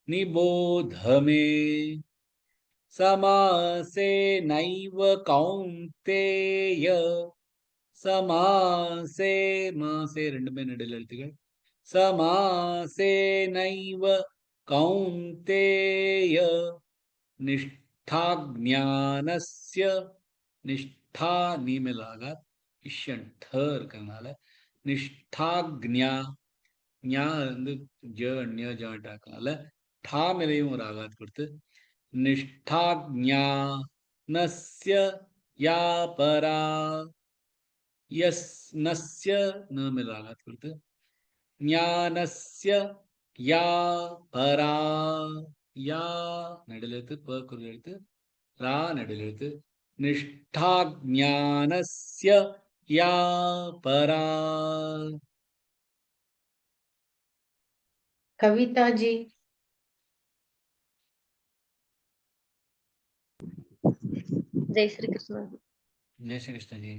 நிபோதமே. சமாசே நைவ கௌந்தேய, சமாசே மாசே ரெண்டுமே நெடில் எழுத்துகள், சமாசே நைவ கௌந்தேய நிஷ்டா ஞானஸ்ய, நிஷ்டா நீமலாக இஷ்யன் இருக்கிறதுனால நிஷ்டா ஞா ஜாட்டாக்கனால டா மேலையும் ஒரு ஆகாத் கொடுத்து, நிஷ்டா ஞானஸ்ய யா பரா, யஸ் நஸ்ய ந மேல ஆகாத் கொடுத்து, ஞானஸ்ய யா பரா, யா நடுல எழுத்து, ப குரல் எழுத்து, ரா நடுல எழுத்து, நிஷ்டா ஞானஸ்ய யா பரா. कविता जी। जय श्री कृष्ण। जय श्री कृष्ण जी।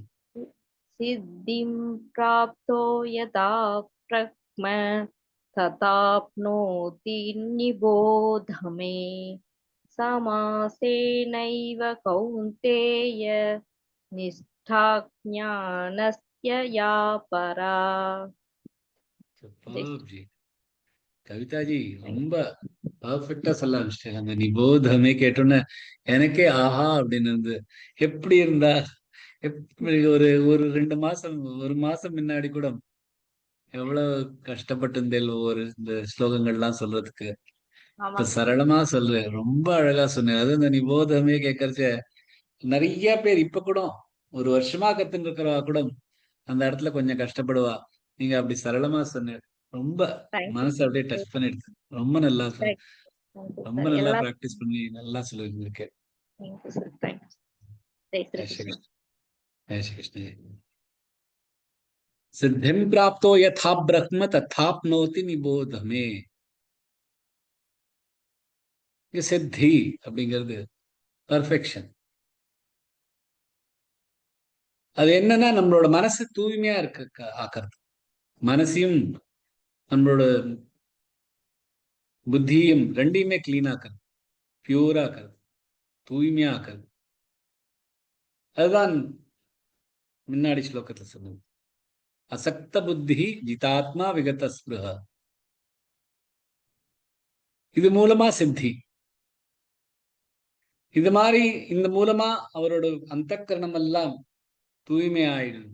सिद्धिं प्राप्तो यदा ब्रह्म तथाप्नोति निबोध मे समासेनैव कौन्तेय निष्ठा ज्ञानस्य या परा। Superb जी। கவிதாஜி ரொம்ப பர்ஃபெக்டா சொல்ல ஆரம்பிச்சிட்டேன். அந்த நிபோதமே கேட்டோன்னே எனக்கே ஆஹா அப்படின்னு இருந்து எப்படி இருந்தா எப்படி ஒரு ஒரு 2 மாசம் 1 மாசம் முன்னாடி கூட எவ்வளவு கஷ்டப்பட்டு இருந்தேன் ஒவ்வொரு இந்த ஸ்லோகங்கள்லாம் சொல்றதுக்கு. இப்ப ஆமாங்க சார். சரளமா சொல்றேன். ரொம்ப அழகா சொன்னேன். அது இந்த நிபோதமே கேட்கறச்ச நிறைய பேர் இப்ப கூட ஒரு வருஷமா கத்துன்னு இருக்கிறவா கூட அந்த இடத்துல கொஞ்சம் கஷ்டப்படுவா. நீங்க அப்படி சரளமா சொன்னீங்க. ரொம்ப தேங்க்யூ மனசு அப்படியே டச் பண்ணிடுது. ரொம்ப நல்லா சார். தேங்க்யூ ரொம்ப சார். நல்லா எல்லா பிராக்டிஸ் பண்ணி நல்லா சொல்லியிருந்திருக்கேன். Thank you sir. Thank you. Jai Shri Jai Shri Krishna. Krishna. Jai Shri Krishna. सिद्धिं प्राप्तो यथा ब्रह्म तथाप्नोति निबोध में. ये सिद्धि அப்படிங்கிறது பர்ஃபெக்ஷன். அது என்னன்னா நம்மளோட மனசு தூய்மையா இருக்க ஆக்கிறது. மனசையும் நம்மளோட புத்தியும் ரெண்டையுமே கிளீன் ஆக்குறது, பியூரா ஆக்குறது, தூய்மையா ஆக்குறது. அதுதான் முன்னாடி ஸ்லோகத்துல சொன்னது. அசக்த புத்தி ஜிதாத்மா விகத ஸ்பிருஹ. இது மூலமா சித்தி. இது மாதிரி இந்த மூலமா அவரோட அந்தக்கரணம் எல்லாம் தூய்மை ஆயிடுது.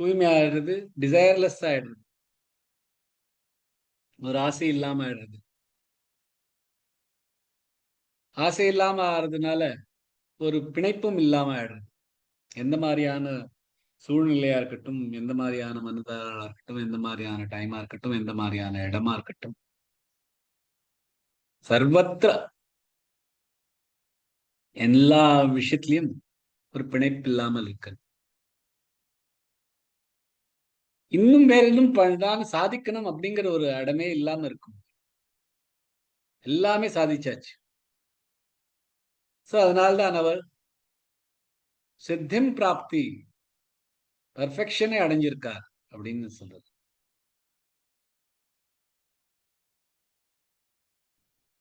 தூய்மை ஆயிடுறது, டிசைர்லெஸ் ஆயிடுறது, ஒரு ஆசை இல்லாம ஆயிடுறது. ஆசை இல்லாம ஆறதுனால ஒரு பிணைப்பும் இல்லாம ஆயிடுறது. எந்த மாதிரியான சூழ்நிலையா இருக்கட்டும், எந்த மாதிரியான மனிதர்களா இருக்கட்டும், எந்த மாதிரியான டைமா இருக்கட்டும், எந்த மாதிரியான இடமா இருக்கட்டும், சர்வத்திர எல்லா விஷயத்திலையும் ஒரு பிணைப்பு இல்லாமல் இருக்கு. இன்னும் வேற இன்னும் பண்றான்னு சாதிக்கணும் அப்படிங்கிற ஒரு இடமே இல்லாம இருக்கும். எல்லாமே சாதிச்சாச்சு. சோ அதனால்தான் அவர் சித்திம் பிராப்தி பர்ஃபெக்ஷனே அடைஞ்சிருக்கார் அப்படின்னு சொல்றது.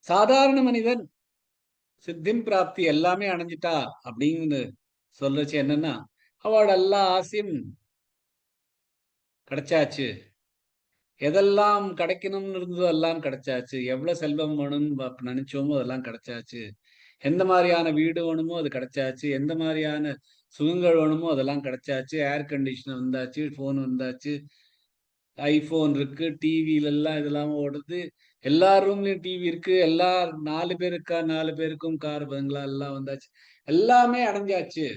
சாதாரண மனிதன் சித்திம் பிராப்தி எல்லாமே அடைஞ்சிட்டா அப்படின்னு சொல்றச்சு என்னன்னா, அவளோட எல்லா ஆசையும் கிடைச்சாச்சு, எதெல்லாம் கிடைக்கணும்னு இருந்ததோ எல்லாம் கிடைச்சாச்சு, எவ்வளவு செல்வம் வேணும்னு நினைச்சோமோ அதெல்லாம் கிடைச்சாச்சு, எந்த மாதிரியான வீடு வேணுமோ அது கிடைச்சாச்சு, எந்த மாதிரியான சுகங்கள் வேணுமோ அதெல்லாம் கிடைச்சாச்சு, ஏர் கண்டிஷனர் வந்தாச்சு, போன் வந்தாச்சு, ஐபோன் இருக்கு, டிவில எல்லாம் இதெல்லாம் ஓடுது, எல்லா ரூம்லயும் டிவி இருக்கு, எல்லா 4 பேர் இருக்கா 4 பேருக்கும் கார் பங்களா எல்லாம் வந்தாச்சு, எல்லாமே அடைஞ்சாச்சு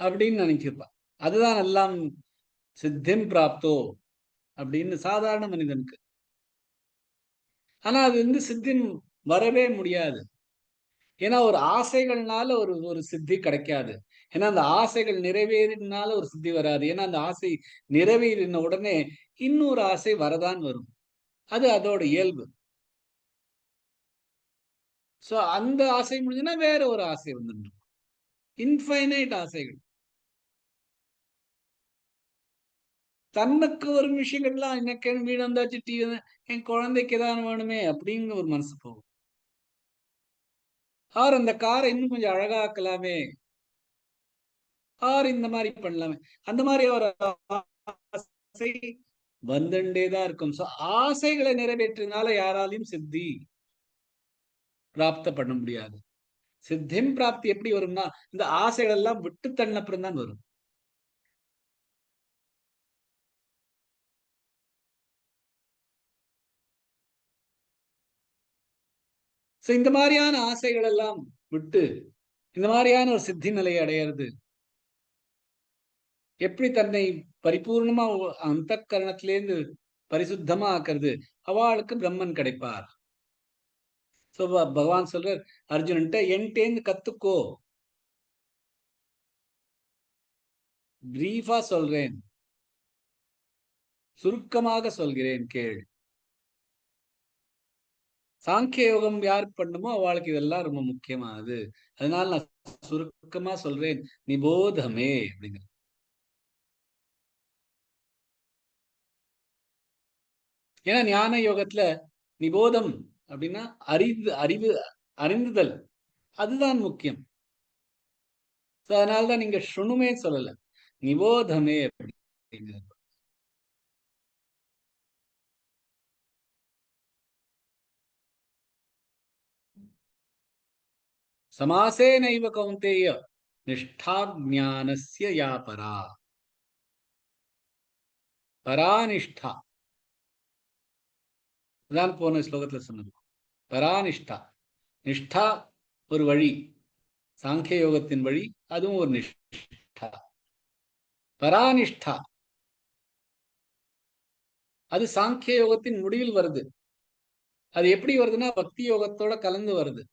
அப்படின்னு நினைச்சிருப்பான். அதுதான் எல்லாம் சித்திம் பிராப்தோ அப்படின்னு சாதாரண மனிதனுக்கு. ஆனா அது சித்திம் வரவே முடியாது. ஏன்னா ஒரு ஆசைகள்னால ஒரு ஒரு சித்தி கிடைக்காது. ஏன்னா அந்த ஆசைகள் நிறைவேறினால ஒரு சித்தி வராது. ஏன்னா அந்த ஆசை நிறைவேறின உடனே இன்னொரு ஆசை வரதான் வரும். அது அதோட இயல்பு. சோ அந்த ஆசை முடிஞ்சுன்னா வேற ஒரு ஆசை வந்துடும். இன்ஃபைனைட் ஆசைகள். தன்னுக்கு ஒரு விஷயங்கள்லாம் எனக்கு வீடு வந்தாச்சு, டிவி, என் குழந்தைக்கு ஏதாவது வேணுமே அப்படிங்கிற ஒரு மனசு போகும். ஆர் அந்த காரை இன்னும் கொஞ்சம் அழகாக்கலாமே, ஆர் இந்த மாதிரி பண்ணலாமே, அந்த மாதிரி ஒரு ஆசை வந்துட்டேதான் இருக்கும். சோ ஆசைகளை நிறைவேற்றினால யாராலையும் சித்தி பிராப்த பண்ண முடியாது. சித்திம் பிராப்தி எப்படி வரும்னா இந்த ஆசைகள் எல்லாம் விட்டு தள்ளப்புறம் தான் வரும். சோ இந்த மாதிரியான ஆசைகள் எல்லாம் விட்டு இந்த மாதிரியான ஒரு சித்தி நிலையை அடையிறது எப்படி தன்னை பரிபூர்ணமா அந்த கரணத்திலேருந்து பரிசுத்தமா ஆக்குறது, அவளுக்கு பிரம்மன் கிடைப்பார். சோ பகவான் சொல்றார் அர்ஜுனன்ட்ட, என்கிட்டேந்து கத்துக்கோ, பிரீஃபா சொல்றேன், சுருக்கமாக சொல்கிறேன் கேள். சாங்கிய யோகம் யார் பண்ணுமோ அவளுக்கு இதெல்லாம் ரொம்ப முக்கியமானது. அதனால நான் சுருக்கமா சொல்றேன், நிபோதமே அப்படிங்கிறது. ஏன்னா ஞான யோகத்துல நிபோதம் அப்படின்னா அறிவு அறிந்துதல், அதுதான் முக்கியம். அதனால்தான் நீங்க சுணுமே சொல்லல, நிபோதமே அப்படிங்கிறது. சமாசேனைவ கௌந்தேய நிஷ்டா ஞானஸ்ய யா பரா. பராநிஷ்டா அதான் போன ஸ்லோகத்துல சொன்னது. பராநிஷ்டா, நிஷ்டா ஒரு வழி, சாங்கிய யோகத்தின் வழி, அதுவும் ஒரு நிஷ்டா. பராநிஷ்டா அது சாங்கிய யோகத்தின் முடிவில் வருது. அது எப்படி வருதுன்னா பக்தி யோகத்தோட கலந்து வருது.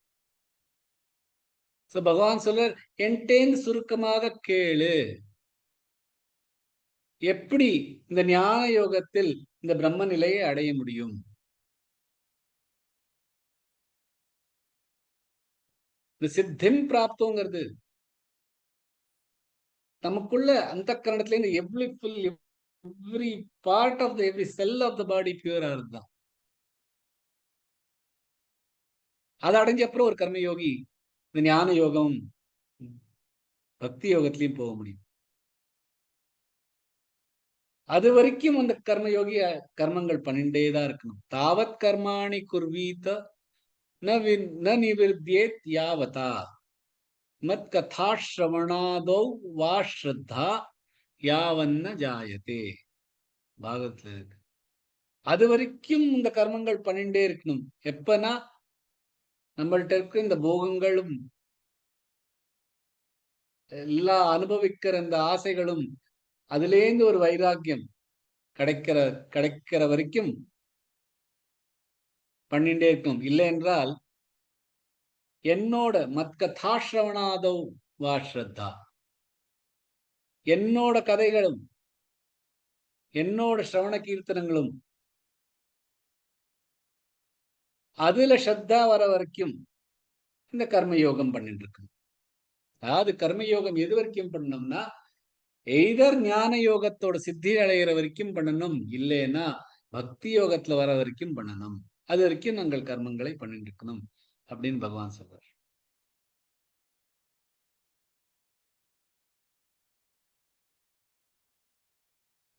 பகவான் சொல்றார், என்டேந்து சுருக்கமாக கேளு, எப்படி இந்த ஞான யோகத்தில் இந்த பிரம்ம நிலையை அடைய முடியும். இந்த சித்திம் பிராப்தோங்கிறது நமக்குள்ள அந்த கரணத்துல இருந்து every part of the every cell of the body பியூரா இருக்குதான். அதை அடைஞ்ச அப்புறம் ஒரு கர்மயோகி இந்த ஞான யோகம் பக்தி யோகத்திலையும் போக முடியும். அது வரைக்கும் அந்த கர்மயோகி கர்மங்கள் பண்ணிட்டேதான் இருக்கணும். தாவத் கர்மாணி குர்வீத ந நிவிருத்தியேத் யாவதா மத் கதா ஸ்ரவணாதோ வா ஸ்ரத்தா யாவன்ன ஜாயதே. பாகவத்துல இருக்கு. அது வரைக்கும் இந்த கர்மங்கள் பண்ணிட்டே இருக்கணும். எப்பனா நம்மள்ட்ட இருக்க இந்த போகங்களும் எல்லாம் அனுபவிக்கிற இந்த ஆசைகளும் அதுலேருந்து ஒரு வைராக்கியம் கிடைக்கிற வரைக்கும் பண்ணிட்டே இருக்கணும். இல்லை என்றால் என்னோட மத்கதாஸ்ரவணாதோ வா ஸ்ரத்தா, என்னோட கதைகளும் என்னோட ஸ்ரவண கீர்த்தனங்களும் அதுல ஸ்ரத்தா வர வரைக்கும் இந்த கர்மயோகம் பண்ணிட்டு இருக்கு. அதாவது கர்மயோகம் எது வரைக்கும் பண்ணணும்னா எய்தர் ஞான யோகத்தோட சித்தி அடைகிற வரைக்கும் பண்ணணும், இல்லைன்னா பக்தி யோகத்துல வர வரைக்கும் பண்ணணும். அது வரைக்கும் நாங்கள் கர்மங்களை பண்ணிட்டு இருக்கணும் அப்படின்னு பகவான் சொல்றார்.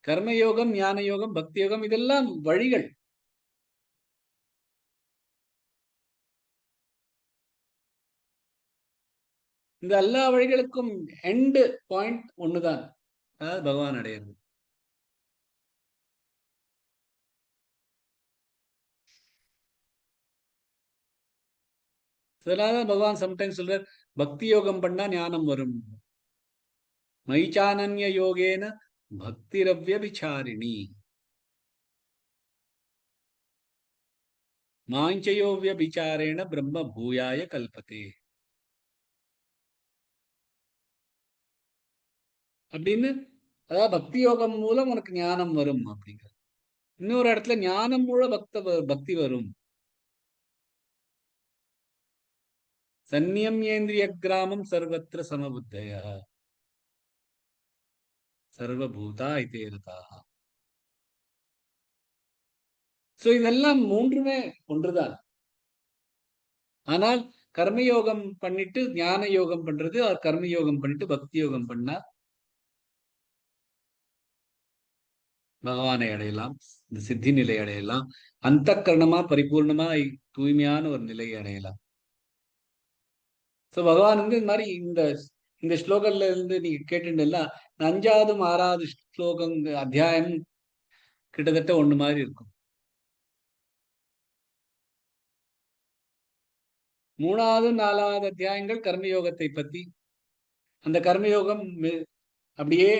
கர்மயோகம், ஞான யோகம், பக்தி யோகம் இதெல்லாம் வழிகள். இந்த எல்லா வழிகளுக்கும் எண்டு பாயிண்ட் ஒண்ணுதான், அதாவது பகவான் அடையிறது. அதனாலதான் பகவான் சம்டைம்ஸ் சொல்றார், பக்தி யோகம் பண்ணா ஞானம் வரும். மைச்சானன்ய யோகேன பக்திரவ்ய விசாரிணி மாஞ்சயோவ்ய விசாரேண பிரம்ம பூயாய கல்பத்தே அப்படின்னு. அதாவது பக்தி யோகம் மூலம் உனக்கு ஞானம் வரும் அப்படிங்கிற. இன்னொரு இடத்துல ஞானம் மூலம் பக்தி வரும். சந்நியம்யேந்திரிய கிராமம் சர்வத்திர சமபுத்தய சர்வபூதா இதேரதாக. சோ இதெல்லாம் மூன்றுமே ஒன்றுதான். ஆனால் கர்மயோகம் பண்ணிட்டு ஞான யோகம் பண்றது, கர்மயோகம் பண்ணிட்டு பக்தி யோகம் பண்ணா பகவானை அடையலாம், இந்த சித்தி நிலை அடையலாம், அந்த கரணமா பரிபூர்ணமா தூய்மையான ஒரு நிலையை அடையலாம். சோ பகவான் வந்து இந்த மாதிரி இந்த ஸ்லோகன்ல இருந்து நீங்க கேட்டுலாம் 5வது 6வது ஸ்லோகம் அத்தியாயம் கிட்டத்தட்ட ஒண்ணு மாதிரி இருக்கும். 3வது 4வது அத்தியாயங்கள் கர்மயோகத்தை பத்தி, அந்த கர்மயோகம் அப்படியே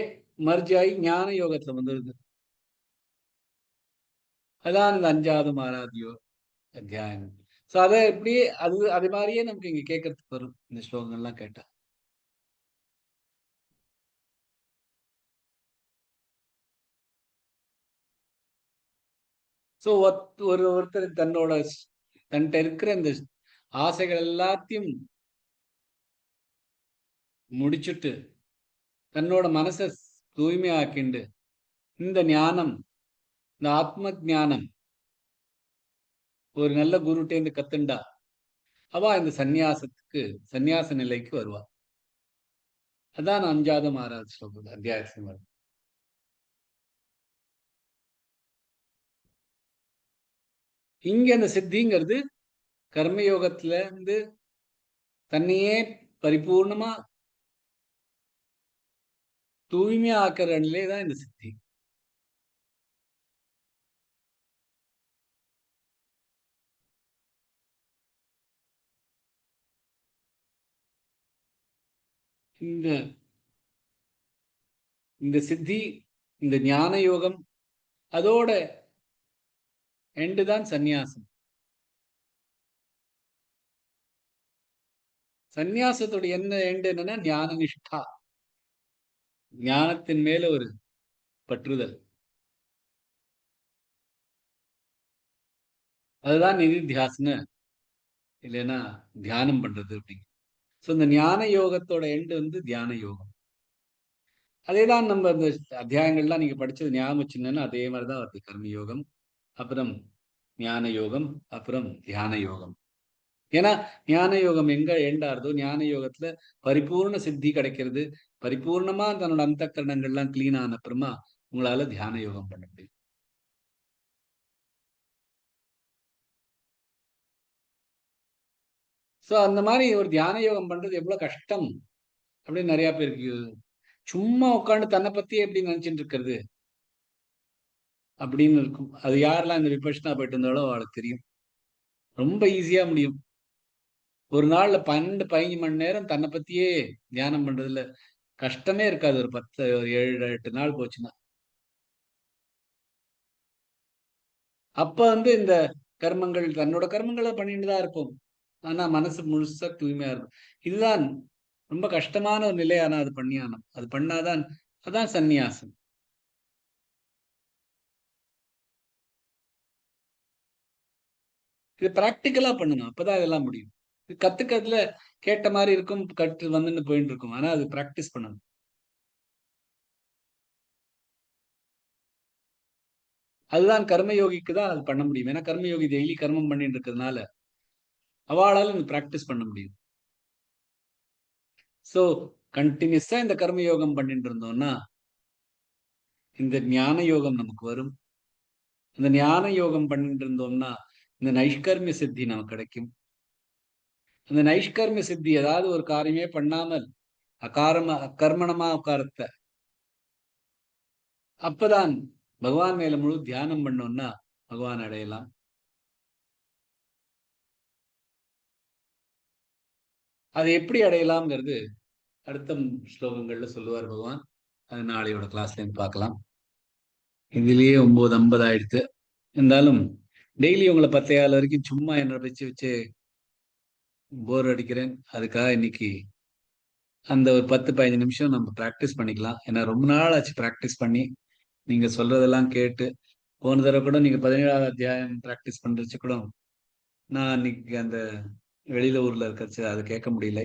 மர்ஜ் ஆகி ஞான யோகத்துல வந்துருது. அதான் இந்த 5வது 6வது அத்தியாயம். சோ அதை எப்படியே அது மாதிரியே நமக்கு இங்க கேட்கறதுக்கு வரும் இந்த ஸ்லோகங்கள்லாம் கேட்டா. சோ ஒருத்தர் தன்கிட்ட இருக்கிற இந்த ஆசைகள் எல்லாத்தையும் முடிச்சுட்டு தன்னோட மனசை தூய்மையாக்கிண்டு இந்த ஞானம், இந்த ஆத்ம ஞானம் ஒரு நல்ல குருட்டேந்து கத்துண்டா அவ இந்த சந்நியாச நிலைக்கு வருவா. அதான் 5வது 6வது ஸ்லோகம் அத்தியாயத்தில் வரும். இங்க அந்த சித்திங்கிறது கர்மயோகத்துல இருந்து தன்னையே பரிபூர்ணமா தூய்மையா ஆக்குற நிலை தான் இந்த சித்தி. இந்த இந்த சித்தி, இந்த ஞான யோகம், அதோட எண்டு தான் சந்நியாசம். சந்நியாசத்தோட என்ன எண்டு என்னன்னா ஞான நிஷ்டா, ஞானத்தின் மேல ஒரு பற்றுதல். அதுதான் நிதித்தியாசன, இல்லைன்னா தியானம் பண்றது அப்படிங்க. ஸோ இந்த ஞான யோகத்தோட எண்டு வந்து தியான யோகம். அதேதான் நம்ம இந்த அத்தியாயங்கள்லாம் நீங்க படிச்சது ஞாபகம் வச்சுங்கன்னா அதே மாதிரிதான் வருது. கர்ம யோகம், அப்புறம் ஞான யோகம், அப்புறம் தியான யோகம். ஏன்னா ஞான யோகம் எங்க எண்டாருதோ, ஞான யோகத்துல பரிபூர்ண சித்தி கிடைக்கிறது. பரிபூர்ணமா தன்னோட அந்த கரணங்கள்லாம் கிளீன் ஆன அப்புறமா உங்களால தியான யோகம் பண்ண முடியும். சோ அந்த மாதிரி ஒரு தியான யோகம் பண்றது எவ்வளவு கஷ்டம் அப்படின்னு நிறைய பேருக்கு, சும்மா உட்காந்து தன்னை பத்தியே எப்படி நினைச்சிட்டு இருக்கிறது அப்படின்னு இருக்கும். அது யாரெல்லாம் இந்த விபஷ்னா போயிட்டு இருந்தாலும் அவளுக்கு தெரியும். ரொம்ப ஈஸியா முடியும். ஒரு நாள்ல 12-15 மணி நேரம் தன்னை பத்தியே தியானம் பண்றதுல கஷ்டமே இருக்காது. ஒரு 10 ஒரு 7-8 நாள் போச்சுன்னா. அப்ப வந்து இந்த கர்மங்கள், தன்னோட கர்மங்களை பண்ணிட்டு தான் இருப்போம். ஆனா மனசு முழுசா தூய்மையா இருக்கும். இதுதான் ரொம்ப கஷ்டமான ஒரு நிலை. ஆனா அது பண்ணியானம். அது பண்ணாதான் அதான் சந்நியாசம். இது பிராக்டிக்கலா பண்ணணும். அப்பதான் இதெல்லாம் முடியும். இது கத்துக்கிறதுல கேட்ட மாதிரி இருக்கும், கற்று வந்துன்னு போயிட்டு இருக்கும். ஆனா அது பிராக்டிஸ் பண்ணணும். அதுதான் கர்மயோகிக்கு தான் அது பண்ண முடியும். ஏன்னா கர்மயோகி டெய்லி கர்மம் பண்ணிட்டு இருக்கிறதுனால அவளால இந்த பிராக்டிஸ் பண்ண முடியும். சோ கண்டினியூஸா இந்த கர்மயோகம் பண்ணிட்டு இருந்தோம்னா இந்த ஞான யோகம் நமக்கு வரும். இந்த ஞான யோகம் பண்ணிட்டு இருந்தோம்னா இந்த நைஷ்கர்மிய சித்தி நமக்கு கிடைக்கும். அந்த நைஷ்கர்மிய சித்தி, ஏதாவது ஒரு காரியமே பண்ணாமல் அகர்மணமா உட்காரத்த, அப்பதான் பகவான் மேல முழு தியானம் பண்ணோம்னா பகவான் அடையலாம். அதை எப்படி அடையலாம்ங்கிறது அடுத்த ஸ்லோகங்கள்ல சொல்லுவார் பகவான். அது நாளையோட கிளாஸ்ல இருந்து பார்க்கலாம். இதுலயே 9:50 ஆயிடுத்து. இருந்தாலும் டெய்லி உங்களை 10 வரைக்கும் சும்மா என்ன வச்சு வச்சு போர் அடிக்கிறேன். அதுக்காக இன்னைக்கு அந்த ஒரு 10-15 நிமிஷம் நம்ம பிராக்டிஸ் பண்ணிக்கலாம். ஏன்னா ரொம்ப நாள் ஆச்சு பிராக்டிஸ் பண்ணி. நீங்க சொல்றதெல்லாம் கேட்டு, போன தடவை கூட நீங்க 17வது அத்தியாயம் பிராக்டிஸ் பண்றச்சு கூட நான் அன்னைக்கு அந்த வெளியில ஊர்ல இருக்கச்சு அதை கேட்க முடியல.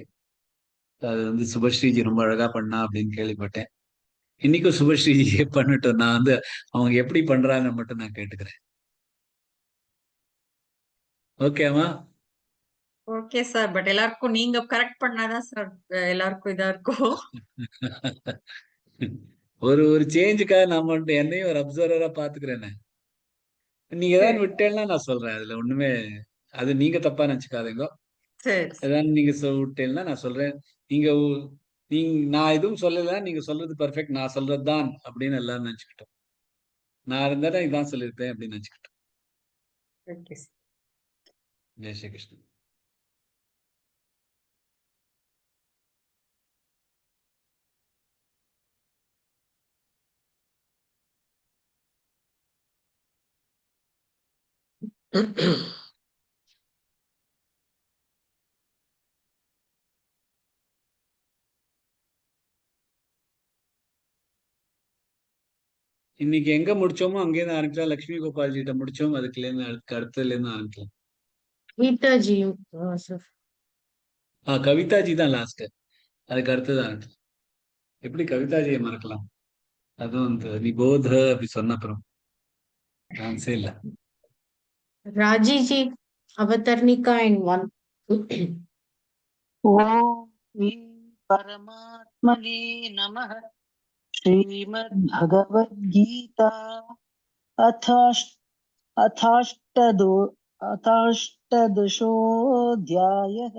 அது வந்து சுபஸ்ரீஜி ரொம்ப அழகா பண்ணா அப்படின்னு கேள்விப்பட்டேன். இன்னைக்கும் சுபஸ்ரீஜியே பண்ணட்டும். நான் வந்து அவங்க எப்படி பண்றாங்கன்னு மட்டும் நான் கேட்டுக்கிறேன். ஓகேவா? Okay sir. பட் எல்லாருக்கும் நீங்க கரெக்ட் பண்ணாதான் சார் எல்லாருக்கும் இதா இருக்கும். ஒரு ஒரு சேஞ்சுக்காக நான் மட்டும் என்னையும் ஒரு அப்சர்வரா பாத்துக்கிறேன்னு. நீங்க ஏதாவது சரி விட்டேன்னா நான் சொல்றேன். அதுல ஒண்ணுமே, அது நீங்க தப்பா நினைச்சுக்காதீங்க. சரி ஏதாவது நீங்க விட்டேன்னா நான் சொல்றேன். நீங்க நீங்க நான் எதுவும் சொல்லல, நீங்க சொல்றது பெர்ஃபெக்ட், நான் சொல்றதுதான் அப்படின்னு எல்லாரும் நினைச்சுக்கிட்டோம். நான் இருந்தா இதான் சொல்லியிருப்பேன் அப்படின்னு நினைச்சுக்கிட்டோம். Okay sir. ஜெய் ஸ்ரீ கிருஷ்ணன். இன்னைக்கு எங்க முடிச்சோமோ அங்கேயிருந்து ஆரம்பிக்கலாம். லட்சுமி கோபால்ஜி கிட்ட முடிச்சோம். அதுக்குல இருந்து அடுத்ததுல இருந்து ஆரம்பிக்கலாம். கீதாஜியும் சார். கவிதாஜி தான் லாஸ்ட். அதுக்கு அடுத்தது ஆரம்பிக்கலாம். எப்படி கவிதாஜியை மறக்கலாம்? அதுவும் இந்த நிபோத அப்படி சொன்ன அப்புறம் சான்ஸே இல்ல. ராஜிஜி அவதர்ணிகா in one. ॐ परमात्मने नमः। श्रीमद्भगवद्गीता अथाष्टदशोऽध्यायः।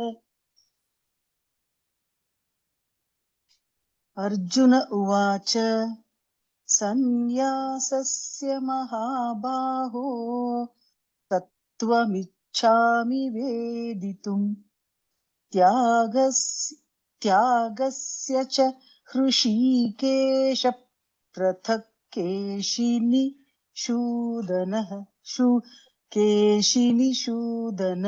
अर्जुन उवाच सन्न्यासस्य महाबाहो तत्त्वमिच्छामि वेदितुम् त्यागस्य च हृषीकेश पृथक् केशिनिषूदनः केशिनिषूदन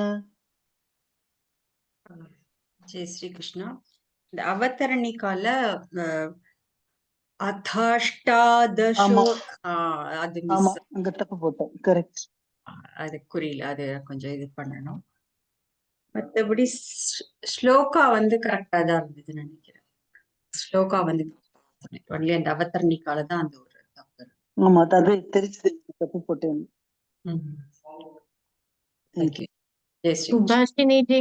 ஜெய் ஸ்ரீ கிருஷ்ணா. இந்த அவதரணிக்கால அதாஷ்டாதசோ ஆமா அது ஆமா மிஸ், அங்க தப்பு போட்டேன் கரெக்ட் அது குறியில அது கொஞ்சம் இது பண்ணணும். மத்தபடி ஸ்லோகா வந்து கரெக்டா தான் இருந்ததுன்னு நினைக்கிறேன். ஸ்லோகா வந்து ஒன்லி அந்த அவதரணிக்கால தான் அந்த ஒரு தப்பு. ஆமா அது தெரிஞ்சது தப்பு போட்டேன் thank you. Jai Shri Subhashini ji.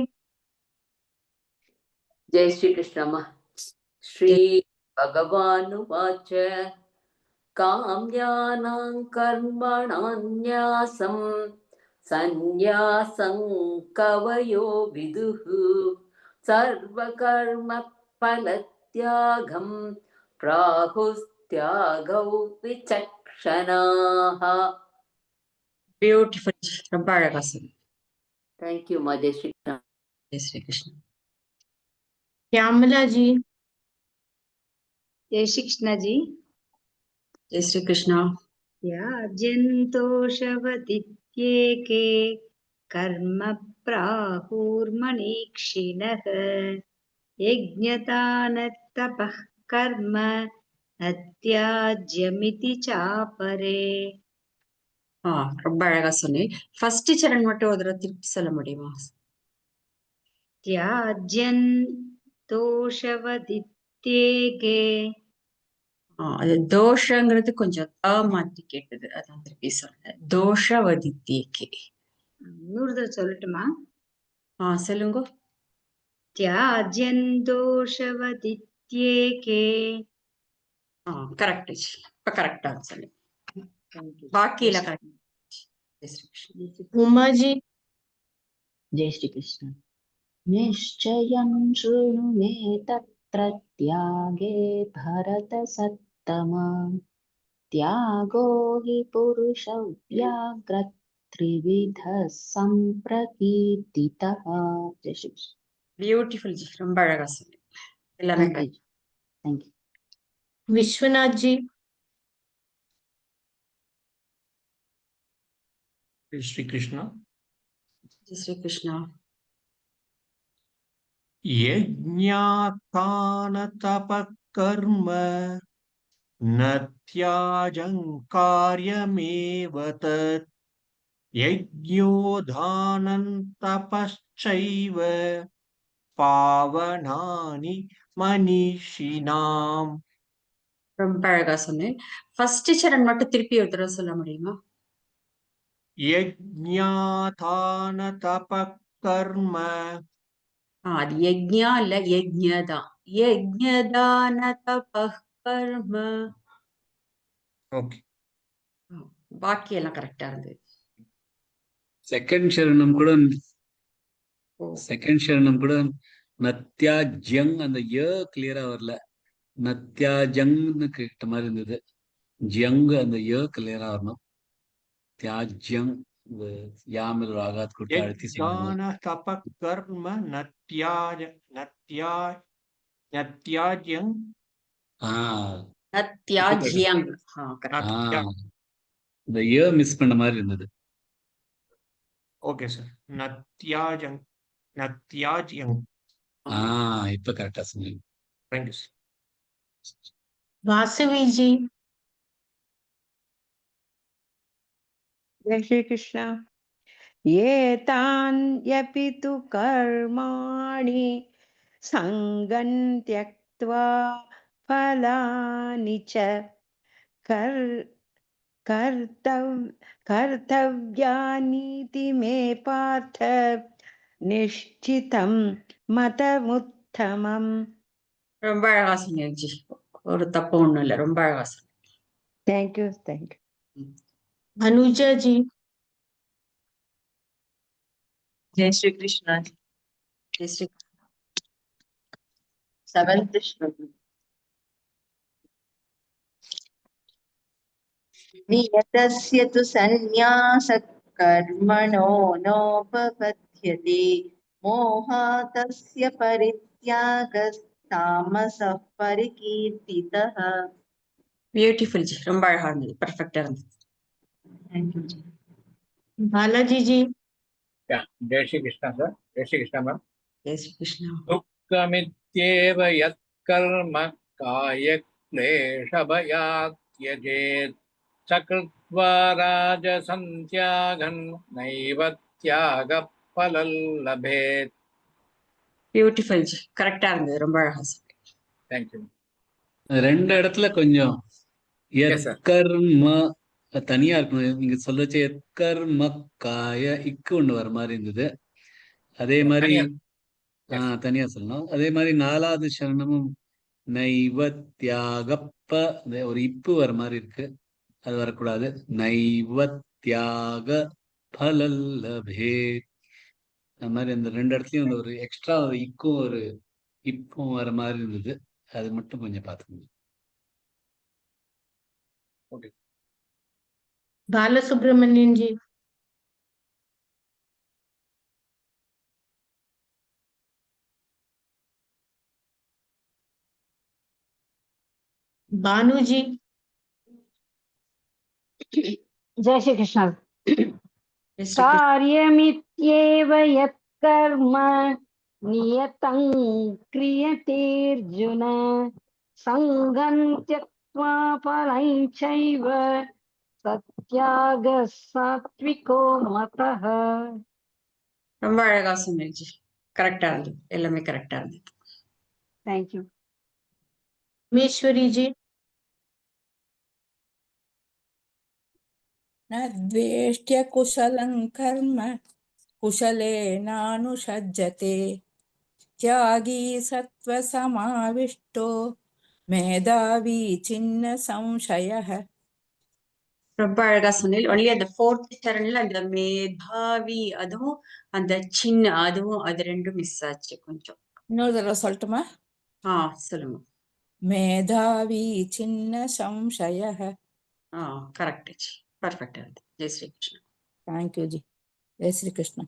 जय श्रीकृष्ण श्री भगवानुवाच काम्यानां कर्मणान्यासं सन्न्यासं कवयो विदुः सर्वकर्मफलत्यागं प्राहुस्त्यागौ विचक्षणाः. பியூட்டிஃபுல், ரொம்ப அழகா சொல்லு. Thank you, Jai Shri Krishna. Jai Shri Krishna. Shyamala ji. जय श्री कृष्ण जी। ஜெய் ஸ்ரீ கிருஷ்ணா. त्याज्यन्तोषवदित्येके कर्म प्राहुर्मनीक्षिणः यज्ञदानतपः कर्म न त्याज्यमिति चापरे। ரொம்ப அழகா சொன்னேன். ஃபர்ஸ்ட் சரண் மட்டும் ஒரு தடவை திருப்பி சொல்ல முடியுமா? त्याज्यन्तोषवदित्येके அது தோஷங்கிறது கொஞ்சம் மாத்தி கேட்டது, அதான் திருப்பி சொன்னேன். தோஷவதித்தேக்கே. இன்னொரு தடவை சொல்லட்டுமா? சொல்லுங்க. त्याज्यन्तोषवदित्येके. கரெக்ட். இப்ப கரெக்டா சொல்லு. பாக்கியில correct. Jai Shri Krishna. Uma ji. जय श्री कृष्ण। निश्चयं शृणु मे तत्र त्यागे भरतसत्तमा त्यागो हि पुरुषव्याघ्र त्रिविधः सम्प्रकीर्तितः। जय श्री कृष्ण। பியூட்டிஃபுல் ஜி, ரொம்ப அழகா சொல்லு. எல்லாமே Thank you. Thank you. Vishwanath ji. Shri Krishna Jai Shri Krishna. यज्ञात्तानतपकर्म न त्याजं कार्यमेव तत् यज्ञो दानं तपश्चैव पावनानि मनीषिणाम्. ரொம்ப அழகா சொன்னேன். ஃபர்ஸ்ட் சரண் மட்டும் திருப்பி ஒரு தடவை சொல்ல முடியுமா? यज्ञात्तानतपकर्म. அது யஜ்ஞா இல்ல, யஜ்ஞதான். யஜ்ஞதான தபः கர்ம. ओके பாக்கி எல்லாம் கரெக்டா இருந்தது. செகண்ட் சரணம் கூட நத்யாஜ்யங் அந்த கிளியரா வரல. நத்யாஜங்னு கிட்ட மாதிரி இருந்தது. ஜியங் அந்த கிளியரா வரணும். தியாஜ்யம் யாமில் ஒரு ஆகாத் கொடுத்து அழுத்தி சொல்லணும். यज्ञानतपकर्म न त्याज्यं. நத்யாஜ்யங். correct. இந்த மிஸ் பண்ண மாதிரி இருந்தது. Okay sir. नत्याजं. இப்ப கரெக்டா சொன்னீங்க. Thank you sir. Vasavi ji. जय श्री कृष्ण ये तान्यपि तु कर्माणि सङ्गं त्यक्त्वा फलानि च कर्तव्यानीति मे पार्थ निश्चितं मतमुत्तमम्. ரொம்ப அழகா சொன்னீங்க ஜி, ஒரு தப்பு ஒண்ணும் இல்ல, ரொம்ப அழகா சொன்னீங்க. Thank you. Anuja ji. जय श्री कृष्ण ஜெய் ஸ்ரீ 7th श्लोक नियतस्य तु सन्न्यासः कर्मणो नोपपद्यते मोहातस्य परित्यागस्तामसः परिकीर्तितः. பியூட்டிஃபுல் ஜி, ரொம்ப அழகா இருந்தது, பர்ஃபெக்டா இருந்தது. Thank you ji. Balaji ji Yeah. Jai Shri Krishna, sir. Jai Shri Krishna, ma'am. Jai Shri Krishna. दुःखमित्येव यत्कर्म कायक्लेशभयात् त्यजेत् सकृत्वा राजसन्त्यागन् नैव त्यागफलं लभेत्. பியூட்டிஃபுல் ஜி, கரெக்டா இருந்தது, ரொம்ப அழகா சொன்னீங்க. Thank you. ரெண்டு இடத்துல கொஞ்சம் Yes, sir. கர்ம தனியா இருக்கணும். நீங்க சொல்லச்ச எத்கர்ம காய இக்கு ஒண்ணு வர மாதிரி இருந்தது. அதே மாதிரி தனியா. Yes. தனியா சொல்லணும். அதே மாதிரி 4வது சரணமும் நைவ தியாகப்ப ஒரு இப்பு வர மாதிரி இருக்கு. அது வரக்கூடாது. நைவ தியாக பலல்லபே. அந்த மாதிரி அந்த ரெண்டு இடத்துலயும் அந்த ஒரு எக்ஸ்ட்ரா ஒரு இக்கும் ஒரு இப்பும் வர மாதிரி இருந்தது. அது மட்டும் கொஞ்சம் பாத்துக்கோங்க. Okay. बालासुब्रमण्यन जी बानू जी जय श्री कृष्ण ஜெய் ஸ்ரீ கிருஷ்ணா. कार्यमित्येव यत्कर्म नियतं क्रियतेऽर्जुन सङ्गं त्यक्त्वा फलं चैव सत्यागः सात्विको मतः. ரொம்ப அழகா சொன்னீங்க ஜி, கரெக்டா இருந்தது, எல்லாமே கரெக்டா இருந்தது. Thank you. मेश्वरी जी न द्वेष्ट्य कुशलं कर्म कुशलेनानुषज्यते त्यागी सत्त्वसमाविष्टो मेधावी छिन्न संशयः. ரொம்ப அழகா சொன்னீங்க. ஒன்லி அந்த 4th சரண்ல அந்த மேதாவி அதுவும் அந்த சின்ன அதுவும் அது ரெண்டும் மிஸ் ஆச்சு கொஞ்சம். இன்னொரு தடவை சொல்லட்டுமா? சொல்லுங்க. மேதாவி சின்ன சம்சயः. கரெக்ட் ஜி, பர்ஃபெக்டா இருந்தது. ஜெய் ஸ்ரீ கிருஷ்ணா. தேங்க்யூ ஜி. ஜெய் ஸ்ரீ கிருஷ்ணா.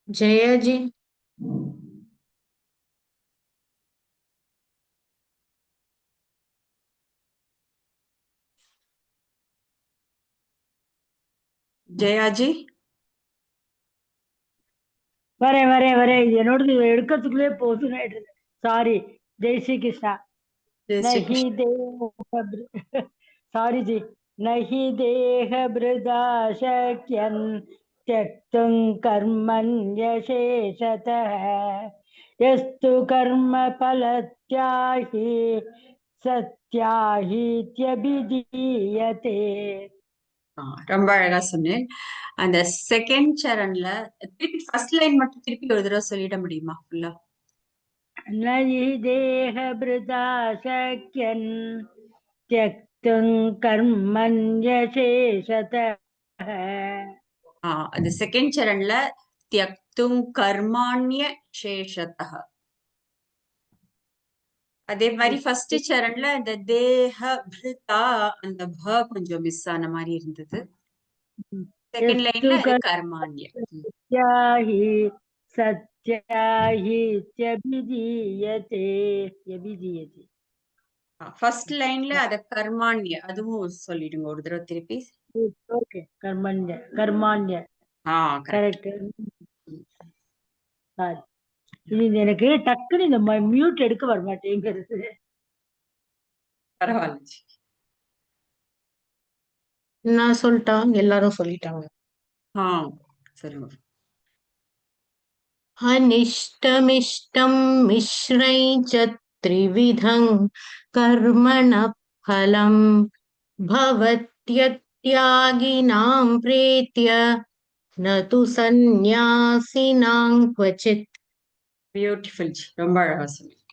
जया जी ஜெயாஜி வரேன் என்னோடது எடுக்கிறதுக்குள்ளே போதுன்னு சாரி. ஜெய் ஸ்ரீ கிருஷ்ணா. ஜெய் ஸ்ரீ நஹி கிருஷ்ணா. தேஹ சாரி ஜி. நஹி தேஹ பிருதா சக்யன் त्यक्तुं कर्मण्यशेषतः यस्तु कर्म फलत्याहि सत्याहीत्यभिधीयते. ரொம்ப அழகா சொன்னேன். அந்த செகண்ட் சரண்ல திருப்பி ஃபர்ஸ்ட் லைன் மட்டும் திருப்பி ஒரு தடவை சொல்லிட முடியுமா ஃபுல்லா? நஹி தேஹ பிருதா சக்யன் त्यक्तुं कर्मण्यशेषतः. அது செகண்ட் சரண்ல தியக்தும் கர்மாண்ய சேஷதः. அதே மாதிரி ஃபர்ஸ்ட் சரண்ல இந்த தேஹ பிருதா அந்த ப கொஞ்சம் மிஸ் ஆன மாதிரி இருந்தது. செகண்ட் லைன்ல அது கர்மாண்ய. சத்யாஹி ஃபர்ஸ்ட் லைன்ல அத கர்மாண்ய அதுவும் சொல்லிடுங்க ஒரு தடவை திருப்பி. ஓகே. கர்மாண்ய கரெக்ட். இது எனக்கு டக்குன்னு இந்த மியூட் எடுக்க வர மாட்டேங்கிறது. பரவாயில்ல. நான் சொல்லிட்டாங்க, எல்லாரும் சொல்லிட்டாங்க. சொல்லுங்க. अनिष्टमिष्टं मिश्रै च त्रिविधं कर्मणः फलं भवत्यत्यागिनां प्रीत्य न तु सन्न्यासिनां क्वचित्. பியூட்டிஃபுல் ஜி, ரொம்ப அழகா சொன்னீங்க.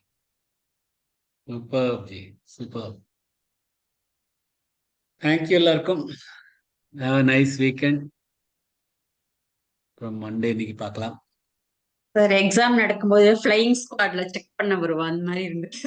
Super G, super. தேங்க்யூ எல்லாருக்கும். Have a nice weekend. அப்புறம் மண்டே இன்னைக்கு பார்க்கலாம். சார் எக்ஸாம் நடக்கும்போது ஃப்ளையிங் ஸ்குவாட்ல செக் பண்ண வருவோம் அந்த மாதிரி இருந்துச்சு.